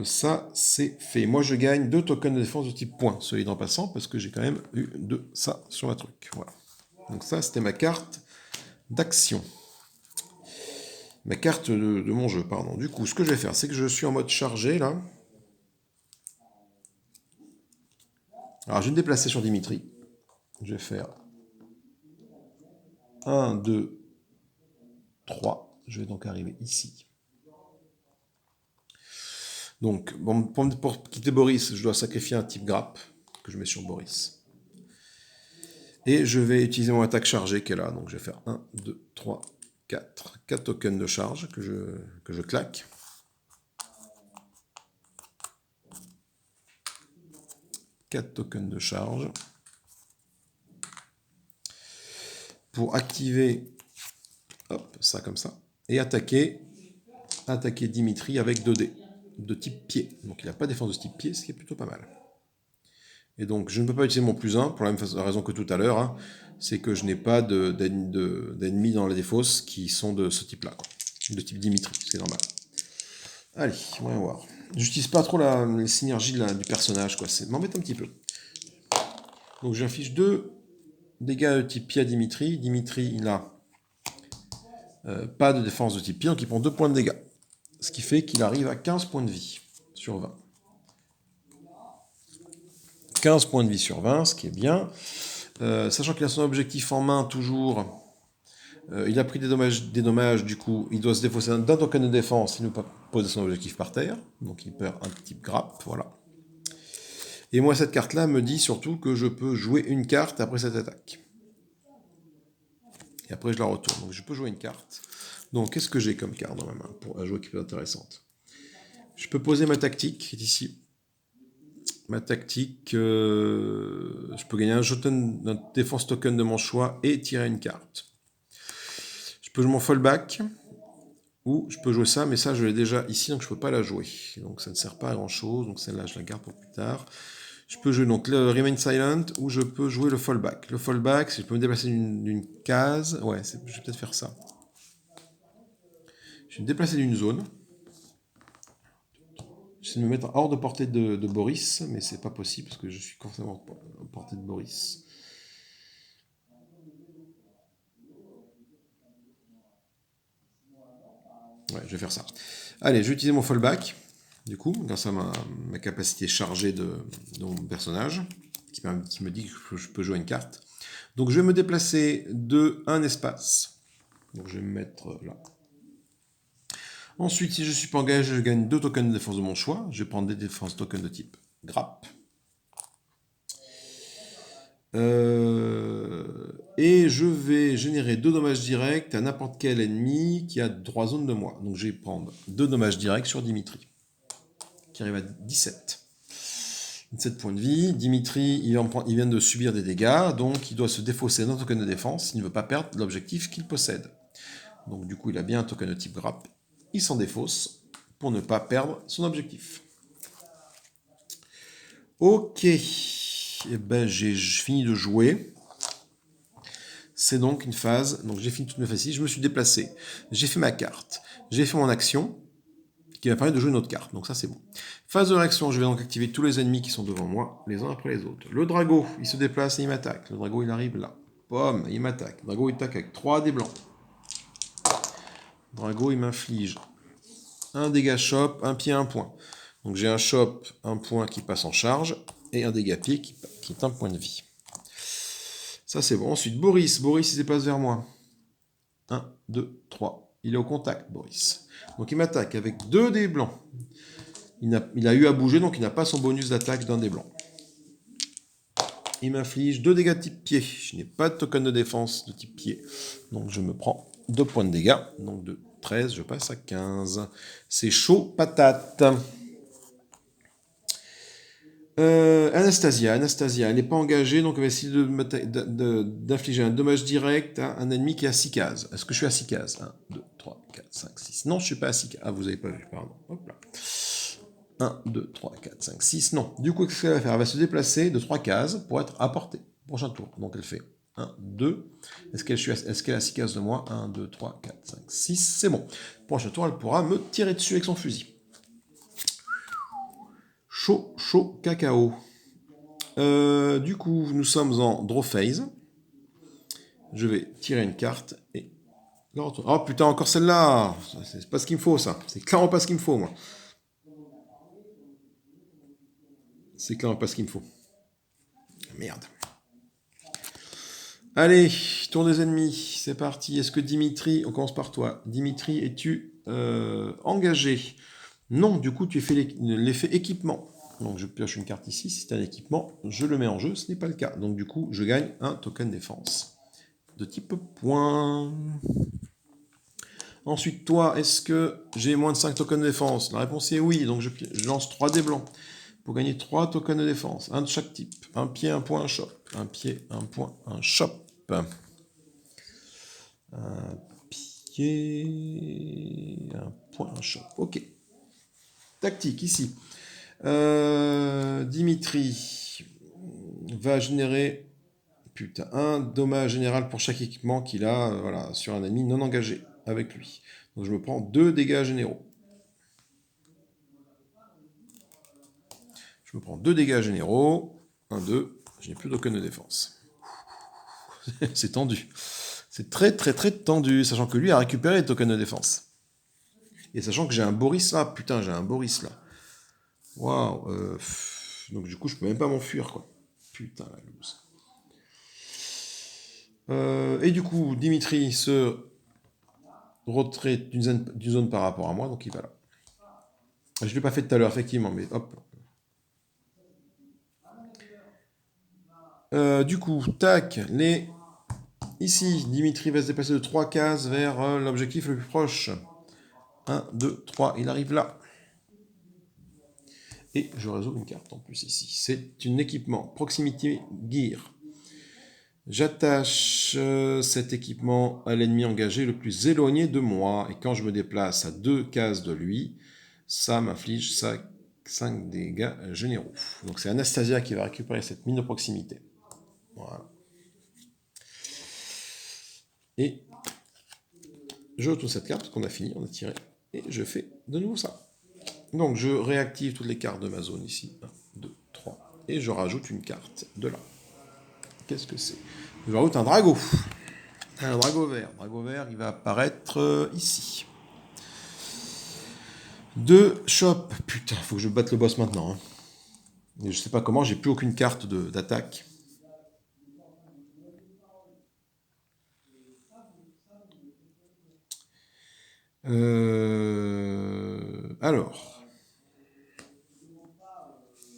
Ça, c'est fait. Moi, je gagne 2 tokens de défense de type point, solide en passant, parce que j'ai quand même eu ça sur ma truc. Voilà. Donc ça, c'était ma carte d'action. Ma carte de mon jeu, pardon. Du coup, ce que je vais faire, c'est que je suis en mode chargé, là. Alors, je vais me déplacer sur Dimitri. Je vais faire 1, 2, 3. Je vais donc arriver ici. Donc, bon, pour quitter Boris, je dois sacrifier un type grappe que je mets sur Boris. Et je vais utiliser mon attaque chargée qui est là. Donc, je vais faire 1, 2, 3, 4. 4 tokens de charge que je claque. Tokens de charge. Pour activer hop, ça comme ça. Et attaquer Dimitri avec 2 dés de type pied. Donc il n'a pas de défense de type pied, ce qui est plutôt pas mal. Et donc je ne peux pas utiliser mon plus 1 pour la même raison que tout à l'heure. Hein, c'est que je n'ai pas d'ennemis dans la défausse qui sont de ce type-là. De type Dimitri, c'est normal. Allez, on va voir. J'utilise pas trop les synergies du personnage, quoi. Ça m'embête un petit peu. Donc j'affiche 2 dégâts de type pied à Dimitri. Dimitri, il a pas de défense de type pied, donc il prend 2 points de dégâts. Ce qui fait qu'il arrive à 15 points de vie sur 20. 15 points de vie sur 20, ce qui est bien. Sachant qu'il a son objectif en main toujours, Il a pris des dommages, du coup, il doit se défausser d'un token de défense, il ne peut pas poser son objectif par terre, donc il perd un type grappe, voilà. Et moi, cette carte-là me dit surtout que je peux jouer une carte après cette attaque. Et après, je la retourne, donc je peux jouer une carte. Donc, qu'est-ce que j'ai comme carte dans ma main pour jouer qui peut être intéressante? Je peux poser ma tactique, qui est ici. Ma tactique, je peux gagner un défense token de mon choix et tirer une carte. Je peux jouer mon fallback, ou je peux jouer ça, mais ça je l'ai déjà ici, donc je ne peux pas la jouer. Donc ça ne sert pas à grand chose, donc celle-là je la garde pour plus tard. Je peux jouer donc le Remain Silent, ou je peux jouer le fallback. Le fallback, si je peux me déplacer d'une case, ouais, je vais peut-être faire ça. Je vais me déplacer d'une zone. J'essaie de me mettre hors de portée de Boris, mais c'est pas possible parce que je suis forcément à portée de Boris. Ouais, je vais faire ça. Allez, je vais utiliser mon fallback, du coup, grâce à ma capacité chargée de mon personnage, qui me dit que je peux jouer une carte. Donc je vais me déplacer de un espace. Donc je vais me mettre là. Ensuite, si je ne suis pas engagé, je gagne 2 tokens de défense de mon choix. Je vais prendre des défenses tokens de type grappe. Et je vais générer 2 dommages directs à n'importe quel ennemi qui a 3 zones de moi. Donc je vais prendre 2 dommages directs sur Dimitri, qui arrive à 17. 17 points de vie. Dimitri, il vient de subir des dégâts, donc il doit se défausser d'un token de défense s'il ne veut pas perdre l'objectif qu'il possède. Donc du coup, il a bien un token de type grappe. Il s'en défausse pour ne pas perdre son objectif. Ok. Eh ben, j'ai fini de jouer. C'est donc une phase. Donc j'ai fini toutes mes phases ici. Je me suis déplacé. J'ai fait ma carte. J'ai fait mon action qui va permettre de jouer une autre carte. Donc ça, c'est bon. Phase de réaction, je vais donc activer tous les ennemis qui sont devant moi, les uns après les autres. Le Drago, il se déplace et il m'attaque. Le Drago, il arrive là. Pomme, il m'attaque. Le Drago, il attaque avec 3 dés blancs. Le Drago, il m'inflige un dégât shop, un pied, un point. Donc j'ai un shop, un point qui passe en charge, et un dégât pied qui est un point de vie. Ça, c'est bon. Ensuite, Boris, il se déplace vers moi. 1, 2, 3. Il est au contact, Boris. Donc il m'attaque avec 2 dés blancs. Il a eu à bouger, donc il n'a pas son bonus d'attaque d'un dé blanc. Il m'inflige 2 dégâts de type pied. Je n'ai pas de token de défense de type pied. Donc je me prends 2 points de dégâts. Donc de 13, je passe à 15. C'est chaud patate. Anastasia, elle n'est pas engagée, donc elle va essayer d'infliger un dommage direct à un ennemi qui est à 6 cases. Est-ce que je suis à 6 cases? 1, 2, 3, 4, 5, 6. Non, je ne suis pas à 6 cases. Ah, vous n'avez pas vu, pardon. Hop là. 1, 2, 3, 4, 5, 6. Non. Du coup, qu'est-ce qu'elle va faire? Elle va se déplacer de 3 cases pour être à portée. Prochain tour. Donc elle fait 1, 2. Est-ce qu'elle a 6 cases de moi? 1, 2, 3, 4, 5, 6. C'est bon. Prochain tour, elle pourra me tirer dessus avec son fusil. Chaud cacao. Du coup, nous sommes en draw phase. Je vais tirer une carte et la retourner. Oh putain, encore celle-là! C'est pas ce qu'il me faut, ça. C'est clairement pas ce qu'il me faut, moi. C'est clairement pas ce qu'il me faut. Merde. Allez, tour des ennemis. C'est parti. Est-ce que Dimitri, on commence par toi. Dimitri, es-tu engagé? Non, du coup, tu fais l'effet équipement. Donc je pioche une carte ici, si c'est un équipement, je le mets en jeu, ce n'est pas le cas. Donc du coup, je gagne un token défense de type point. Ensuite, toi, est-ce que j'ai moins de 5 tokens de défense? La réponse est oui, donc je lance 3 dés blancs pour gagner 3 tokens de défense, un de chaque type. Un pied, un point, un shop. Un pied, un point, un shop. Un pied, un point, un shop. Ok. Tactique, ici. Dimitri va générer un dommage général pour chaque équipement qu'il a voilà, sur un ennemi non engagé avec lui. Donc je me prends 2 dégâts généraux. Je me prends 2 dégâts généraux. 1, 2. Je n'ai plus d'aucune défense. C'est tendu. C'est très très très tendu, sachant que lui a récupéré les tokens de défense. Et sachant que j'ai un Boris là. Putain, j'ai un Boris là. Waouh. Donc du coup, je peux même pas m'enfuir, quoi. Putain, la loose. Et du coup, Dimitri se retrait d'une zone par rapport à moi, donc il va là. Je ne l'ai pas fait tout à l'heure, effectivement, mais hop. Du coup, tac, ici, Dimitri va se déplacer de 3 cases vers l'objectif le plus proche. 1, 2, 3, il arrive là. Et je résous une carte en plus ici. C'est un équipement Proximity Gear. J'attache cet équipement à l'ennemi engagé le plus éloigné de moi. Et quand je me déplace à 2 cases de lui, ça m'inflige 5 dégâts généraux. Donc c'est Anastasia qui va récupérer cette mine de proximité. Voilà. Et je retourne cette carte, parce qu'on a fini, on a tiré. Et je fais de nouveau ça. Donc je réactive toutes les cartes de ma zone ici. 1, 2, 3. Et je rajoute une carte de là. Qu'est-ce que c'est? Je rajoute un drago. Un drago vert. Drago vert, il va apparaître ici. 2 shop. Putain, faut que je batte le boss maintenant. Hein. Et je sais pas comment, j'ai plus aucune carte d'attaque.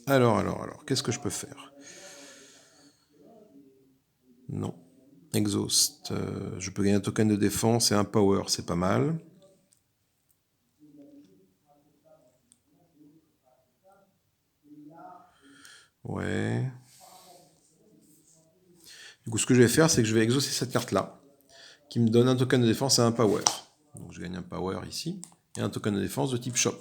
Alors, qu'est-ce que je peux faire? Non. Exhaust. Je peux gagner un token de défense et un power, c'est pas mal. Ouais. Du coup, ce que je vais faire, c'est que je vais exaucer cette carte-là, qui me donne un token de défense et un power. Donc je gagne un power ici, et un token de défense de type shop.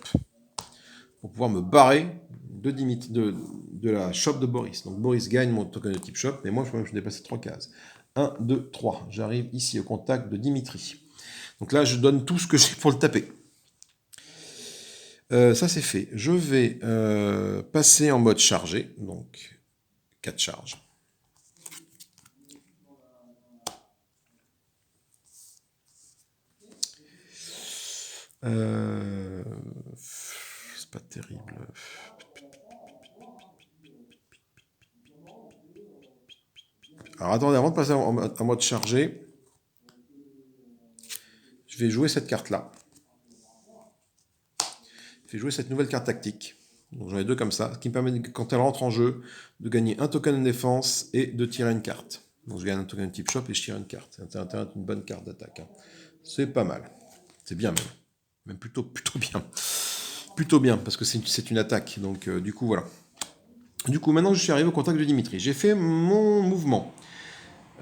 Pour pouvoir me barrer de la shop de Boris. Donc Boris gagne mon token de type shop, mais moi je peux même dépasser 3 cases. 1, 2, 3. J'arrive ici au contact de Dimitri. Donc là, je donne tout ce que j'ai pour le taper. Ça c'est fait. Je vais passer en mode chargé, donc 4 charges. C'est pas terrible. Alors attendez, avant de passer en mode chargé, je vais jouer cette carte-là. Je vais jouer cette nouvelle carte tactique. Donc j'en ai 2 comme ça, ce qui me permet, quand elle rentre en jeu, de gagner un token de défense et de tirer une carte. Donc je gagne un token de type shop et je tire une carte. C'est une bonne carte d'attaque. Hein. C'est pas mal. C'est bien même. Même plutôt bien. Plutôt bien, parce que c'est une attaque. Donc du coup, voilà. Du coup, maintenant je suis arrivé au contact de Dimitri. J'ai fait mon mouvement.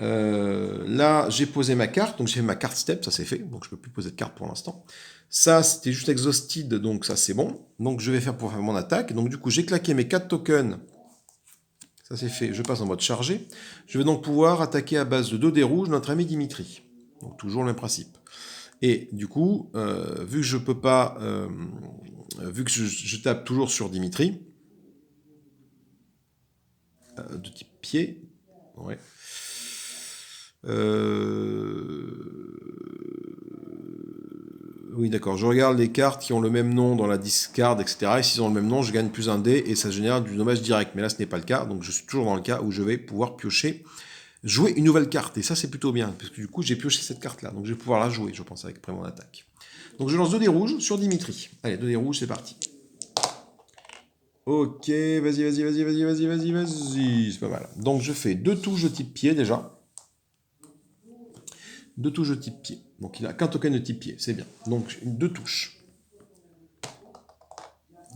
Là, j'ai posé ma carte, donc j'ai fait ma carte step, ça c'est fait, donc je peux plus poser de carte pour l'instant. Ça, c'était juste exhausted, donc ça c'est bon. Donc je vais faire pour faire mon attaque. Donc du coup, j'ai claqué mes 4 tokens. Ça c'est fait, je passe en mode chargé. Je vais donc pouvoir attaquer à base de 2 dés rouges notre ami Dimitri. Donc toujours le même principe. Et du coup, vu que je peux pas, vu que je tape toujours sur Dimitri, de type pied, ouais. Oui, d'accord. Je regarde les cartes qui ont le même nom dans la discard, etc. Et s'ils ont le même nom, je gagne plus un dé et ça génère du dommage direct. Mais là, ce n'est pas le cas. Donc, je suis toujours dans le cas où je vais pouvoir piocher, jouer une nouvelle carte. Et ça, c'est plutôt bien. Parce que du coup, j'ai pioché cette carte-là. Donc, je vais pouvoir la jouer, je pense, après mon attaque. Donc, je lance 2 dés rouges sur Dimitri. Allez, 2 dés rouges, c'est parti. Ok, vas-y. C'est pas mal. Donc, je fais 2 touches de type pied déjà. 2 touches de type pied. Donc il n'a qu'un token de type pied, c'est bien. Donc 2 touches.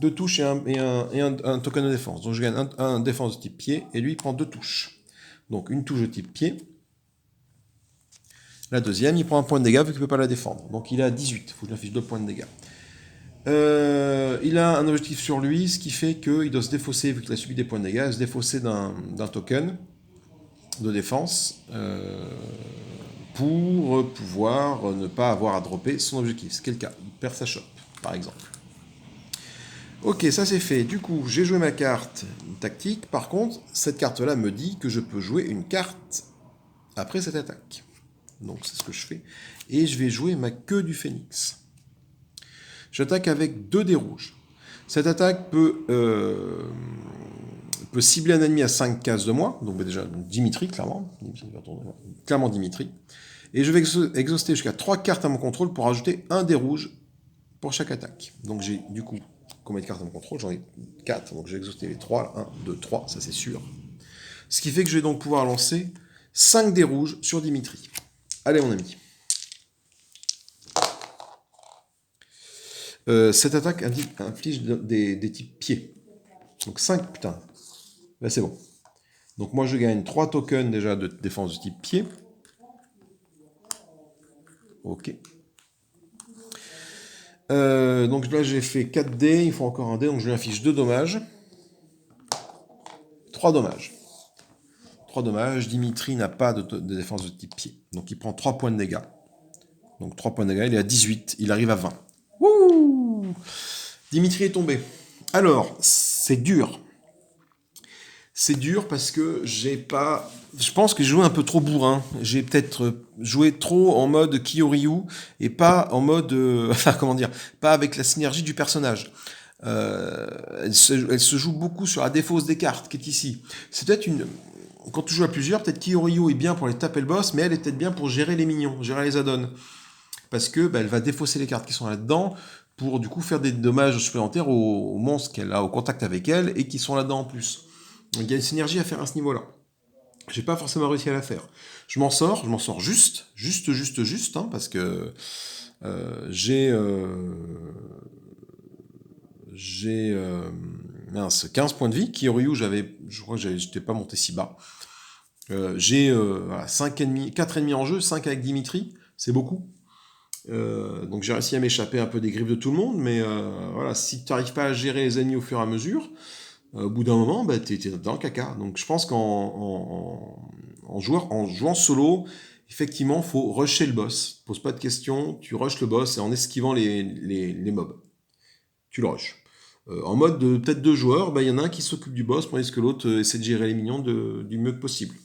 2 touches et un token de défense. Donc je gagne un défense de type pied et lui il prend 2 touches. Donc une touche de type pied. La deuxième, il prend un point de dégâts vu qu'il ne peut pas la défendre. Donc il est à 18. Il faut que je lui affiche 2 points de dégâts. Il a un objectif sur lui, ce qui fait qu'il doit se défausser, vu qu'il a subi des points de dégâts, se défausser d'un token de défense pour pouvoir ne pas avoir à dropper son objectif. C'est le cas. Il perd sa shop, par exemple. Ok, ça c'est fait. Du coup, j'ai joué ma carte tactique. Par contre, cette carte-là me dit que je peux jouer une carte après cette attaque. Donc c'est ce que je fais. Et je vais jouer ma queue du phénix. J'attaque avec 2 dés rouges. Cette attaque peut peux cibler un ennemi à 5 cases de moi, donc déjà Dimitri, clairement. Clairement Dimitri. Et je vais exhauster jusqu'à 3 cartes à mon contrôle pour ajouter un dé rouge pour chaque attaque. Donc j'ai du coup combien de cartes à mon contrôle? J'en ai 4, donc j'ai exhausté les 3, 1, 2, 3, ça c'est sûr. Ce qui fait que je vais donc pouvoir lancer 5 dés rouges sur Dimitri. Allez mon ami. Cette attaque inflige des types pieds. Donc 5, putain. Là c'est bon. Donc moi je gagne 3 tokens déjà de défense de type pied. Ok. Donc là j'ai fait 4 dés, il faut encore un dé, donc je lui affiche 2 dommages. 3 dommages. 3 dommages, Dimitri n'a pas de défense de type pied. Donc il prend 3 points de dégâts. Donc 3 points de dégâts, il est à 18, il arrive à 20. Wouh! Dimitri est tombé. Alors, c'est dur. C'est dur parce que j'ai pas... Je pense que j'ai joué un peu trop bourrin. J'ai peut-être joué trop en mode Kyoryu et pas en mode... enfin, comment dire, pas avec la synergie du personnage. Elle se joue beaucoup sur la défausse des cartes qui est ici. C'est peut-être une... Quand tu joues à plusieurs, peut-être Kyoryu est bien pour les taper le boss, mais elle est peut-être bien pour gérer les minions, gérer les add-ons. Parce que elle va défausser les cartes qui sont là-dedans pour du coup faire des dommages supplémentaires aux monstres qu'elle a au contact avec elle et qui sont là-dedans en plus. Donc il y a une synergie à faire à ce niveau-là. J'ai pas forcément réussi à la faire. Je m'en sors juste, hein, parce que j'ai 15 points de vie. Kyoryu, je crois que j'étais pas monté si bas. J'ai 4 ennemis en jeu, 5 avec Dimitri, c'est beaucoup. Donc j'ai réussi à m'échapper un peu des griffes de tout le monde, mais voilà, si tu n'arrives pas à gérer les ennemis au fur et à mesure, au bout d'un moment, t'es dans le caca. Donc je pense qu'en jouant solo, effectivement, faut rusher le boss. Pose pas de questions, tu rushes le boss et en esquivant les mobs. Tu le rushes. En mode peut-être 2 joueurs, il y en a un qui s'occupe du boss, tandis que l'autre essaie de gérer les minions du mieux que possible.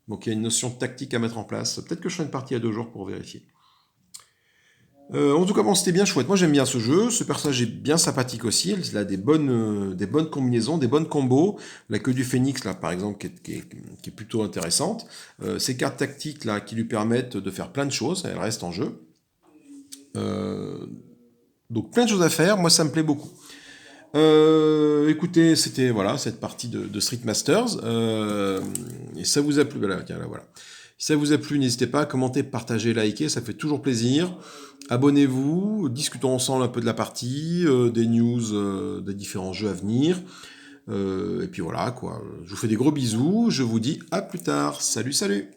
Donc il y a une notion de tactique à mettre en place. Peut-être que je ferai une partie à 2 joueurs pour vérifier. En tout cas, bon, c'était bien chouette. Moi, j'aime bien ce jeu. Ce personnage est bien sympathique aussi. Il a des bonnes combinaisons, des bonnes combos. La queue du phénix, là, par exemple, qui est plutôt intéressante. Ces cartes tactiques, là, qui lui permettent de faire plein de choses. Elles restent en jeu. Donc, plein de choses à faire. Moi, ça me plaît beaucoup. Écoutez, c'était voilà cette partie de Street Masters. Et ça vous a plu, voilà. Si ça vous a plu, n'hésitez pas à commenter, partager, liker, ça fait toujours plaisir. Abonnez-vous, discutons ensemble un peu de la partie, des news, des différents jeux à venir. Et puis voilà, quoi. Je vous fais des gros bisous, je vous dis à plus tard. Salut, salut!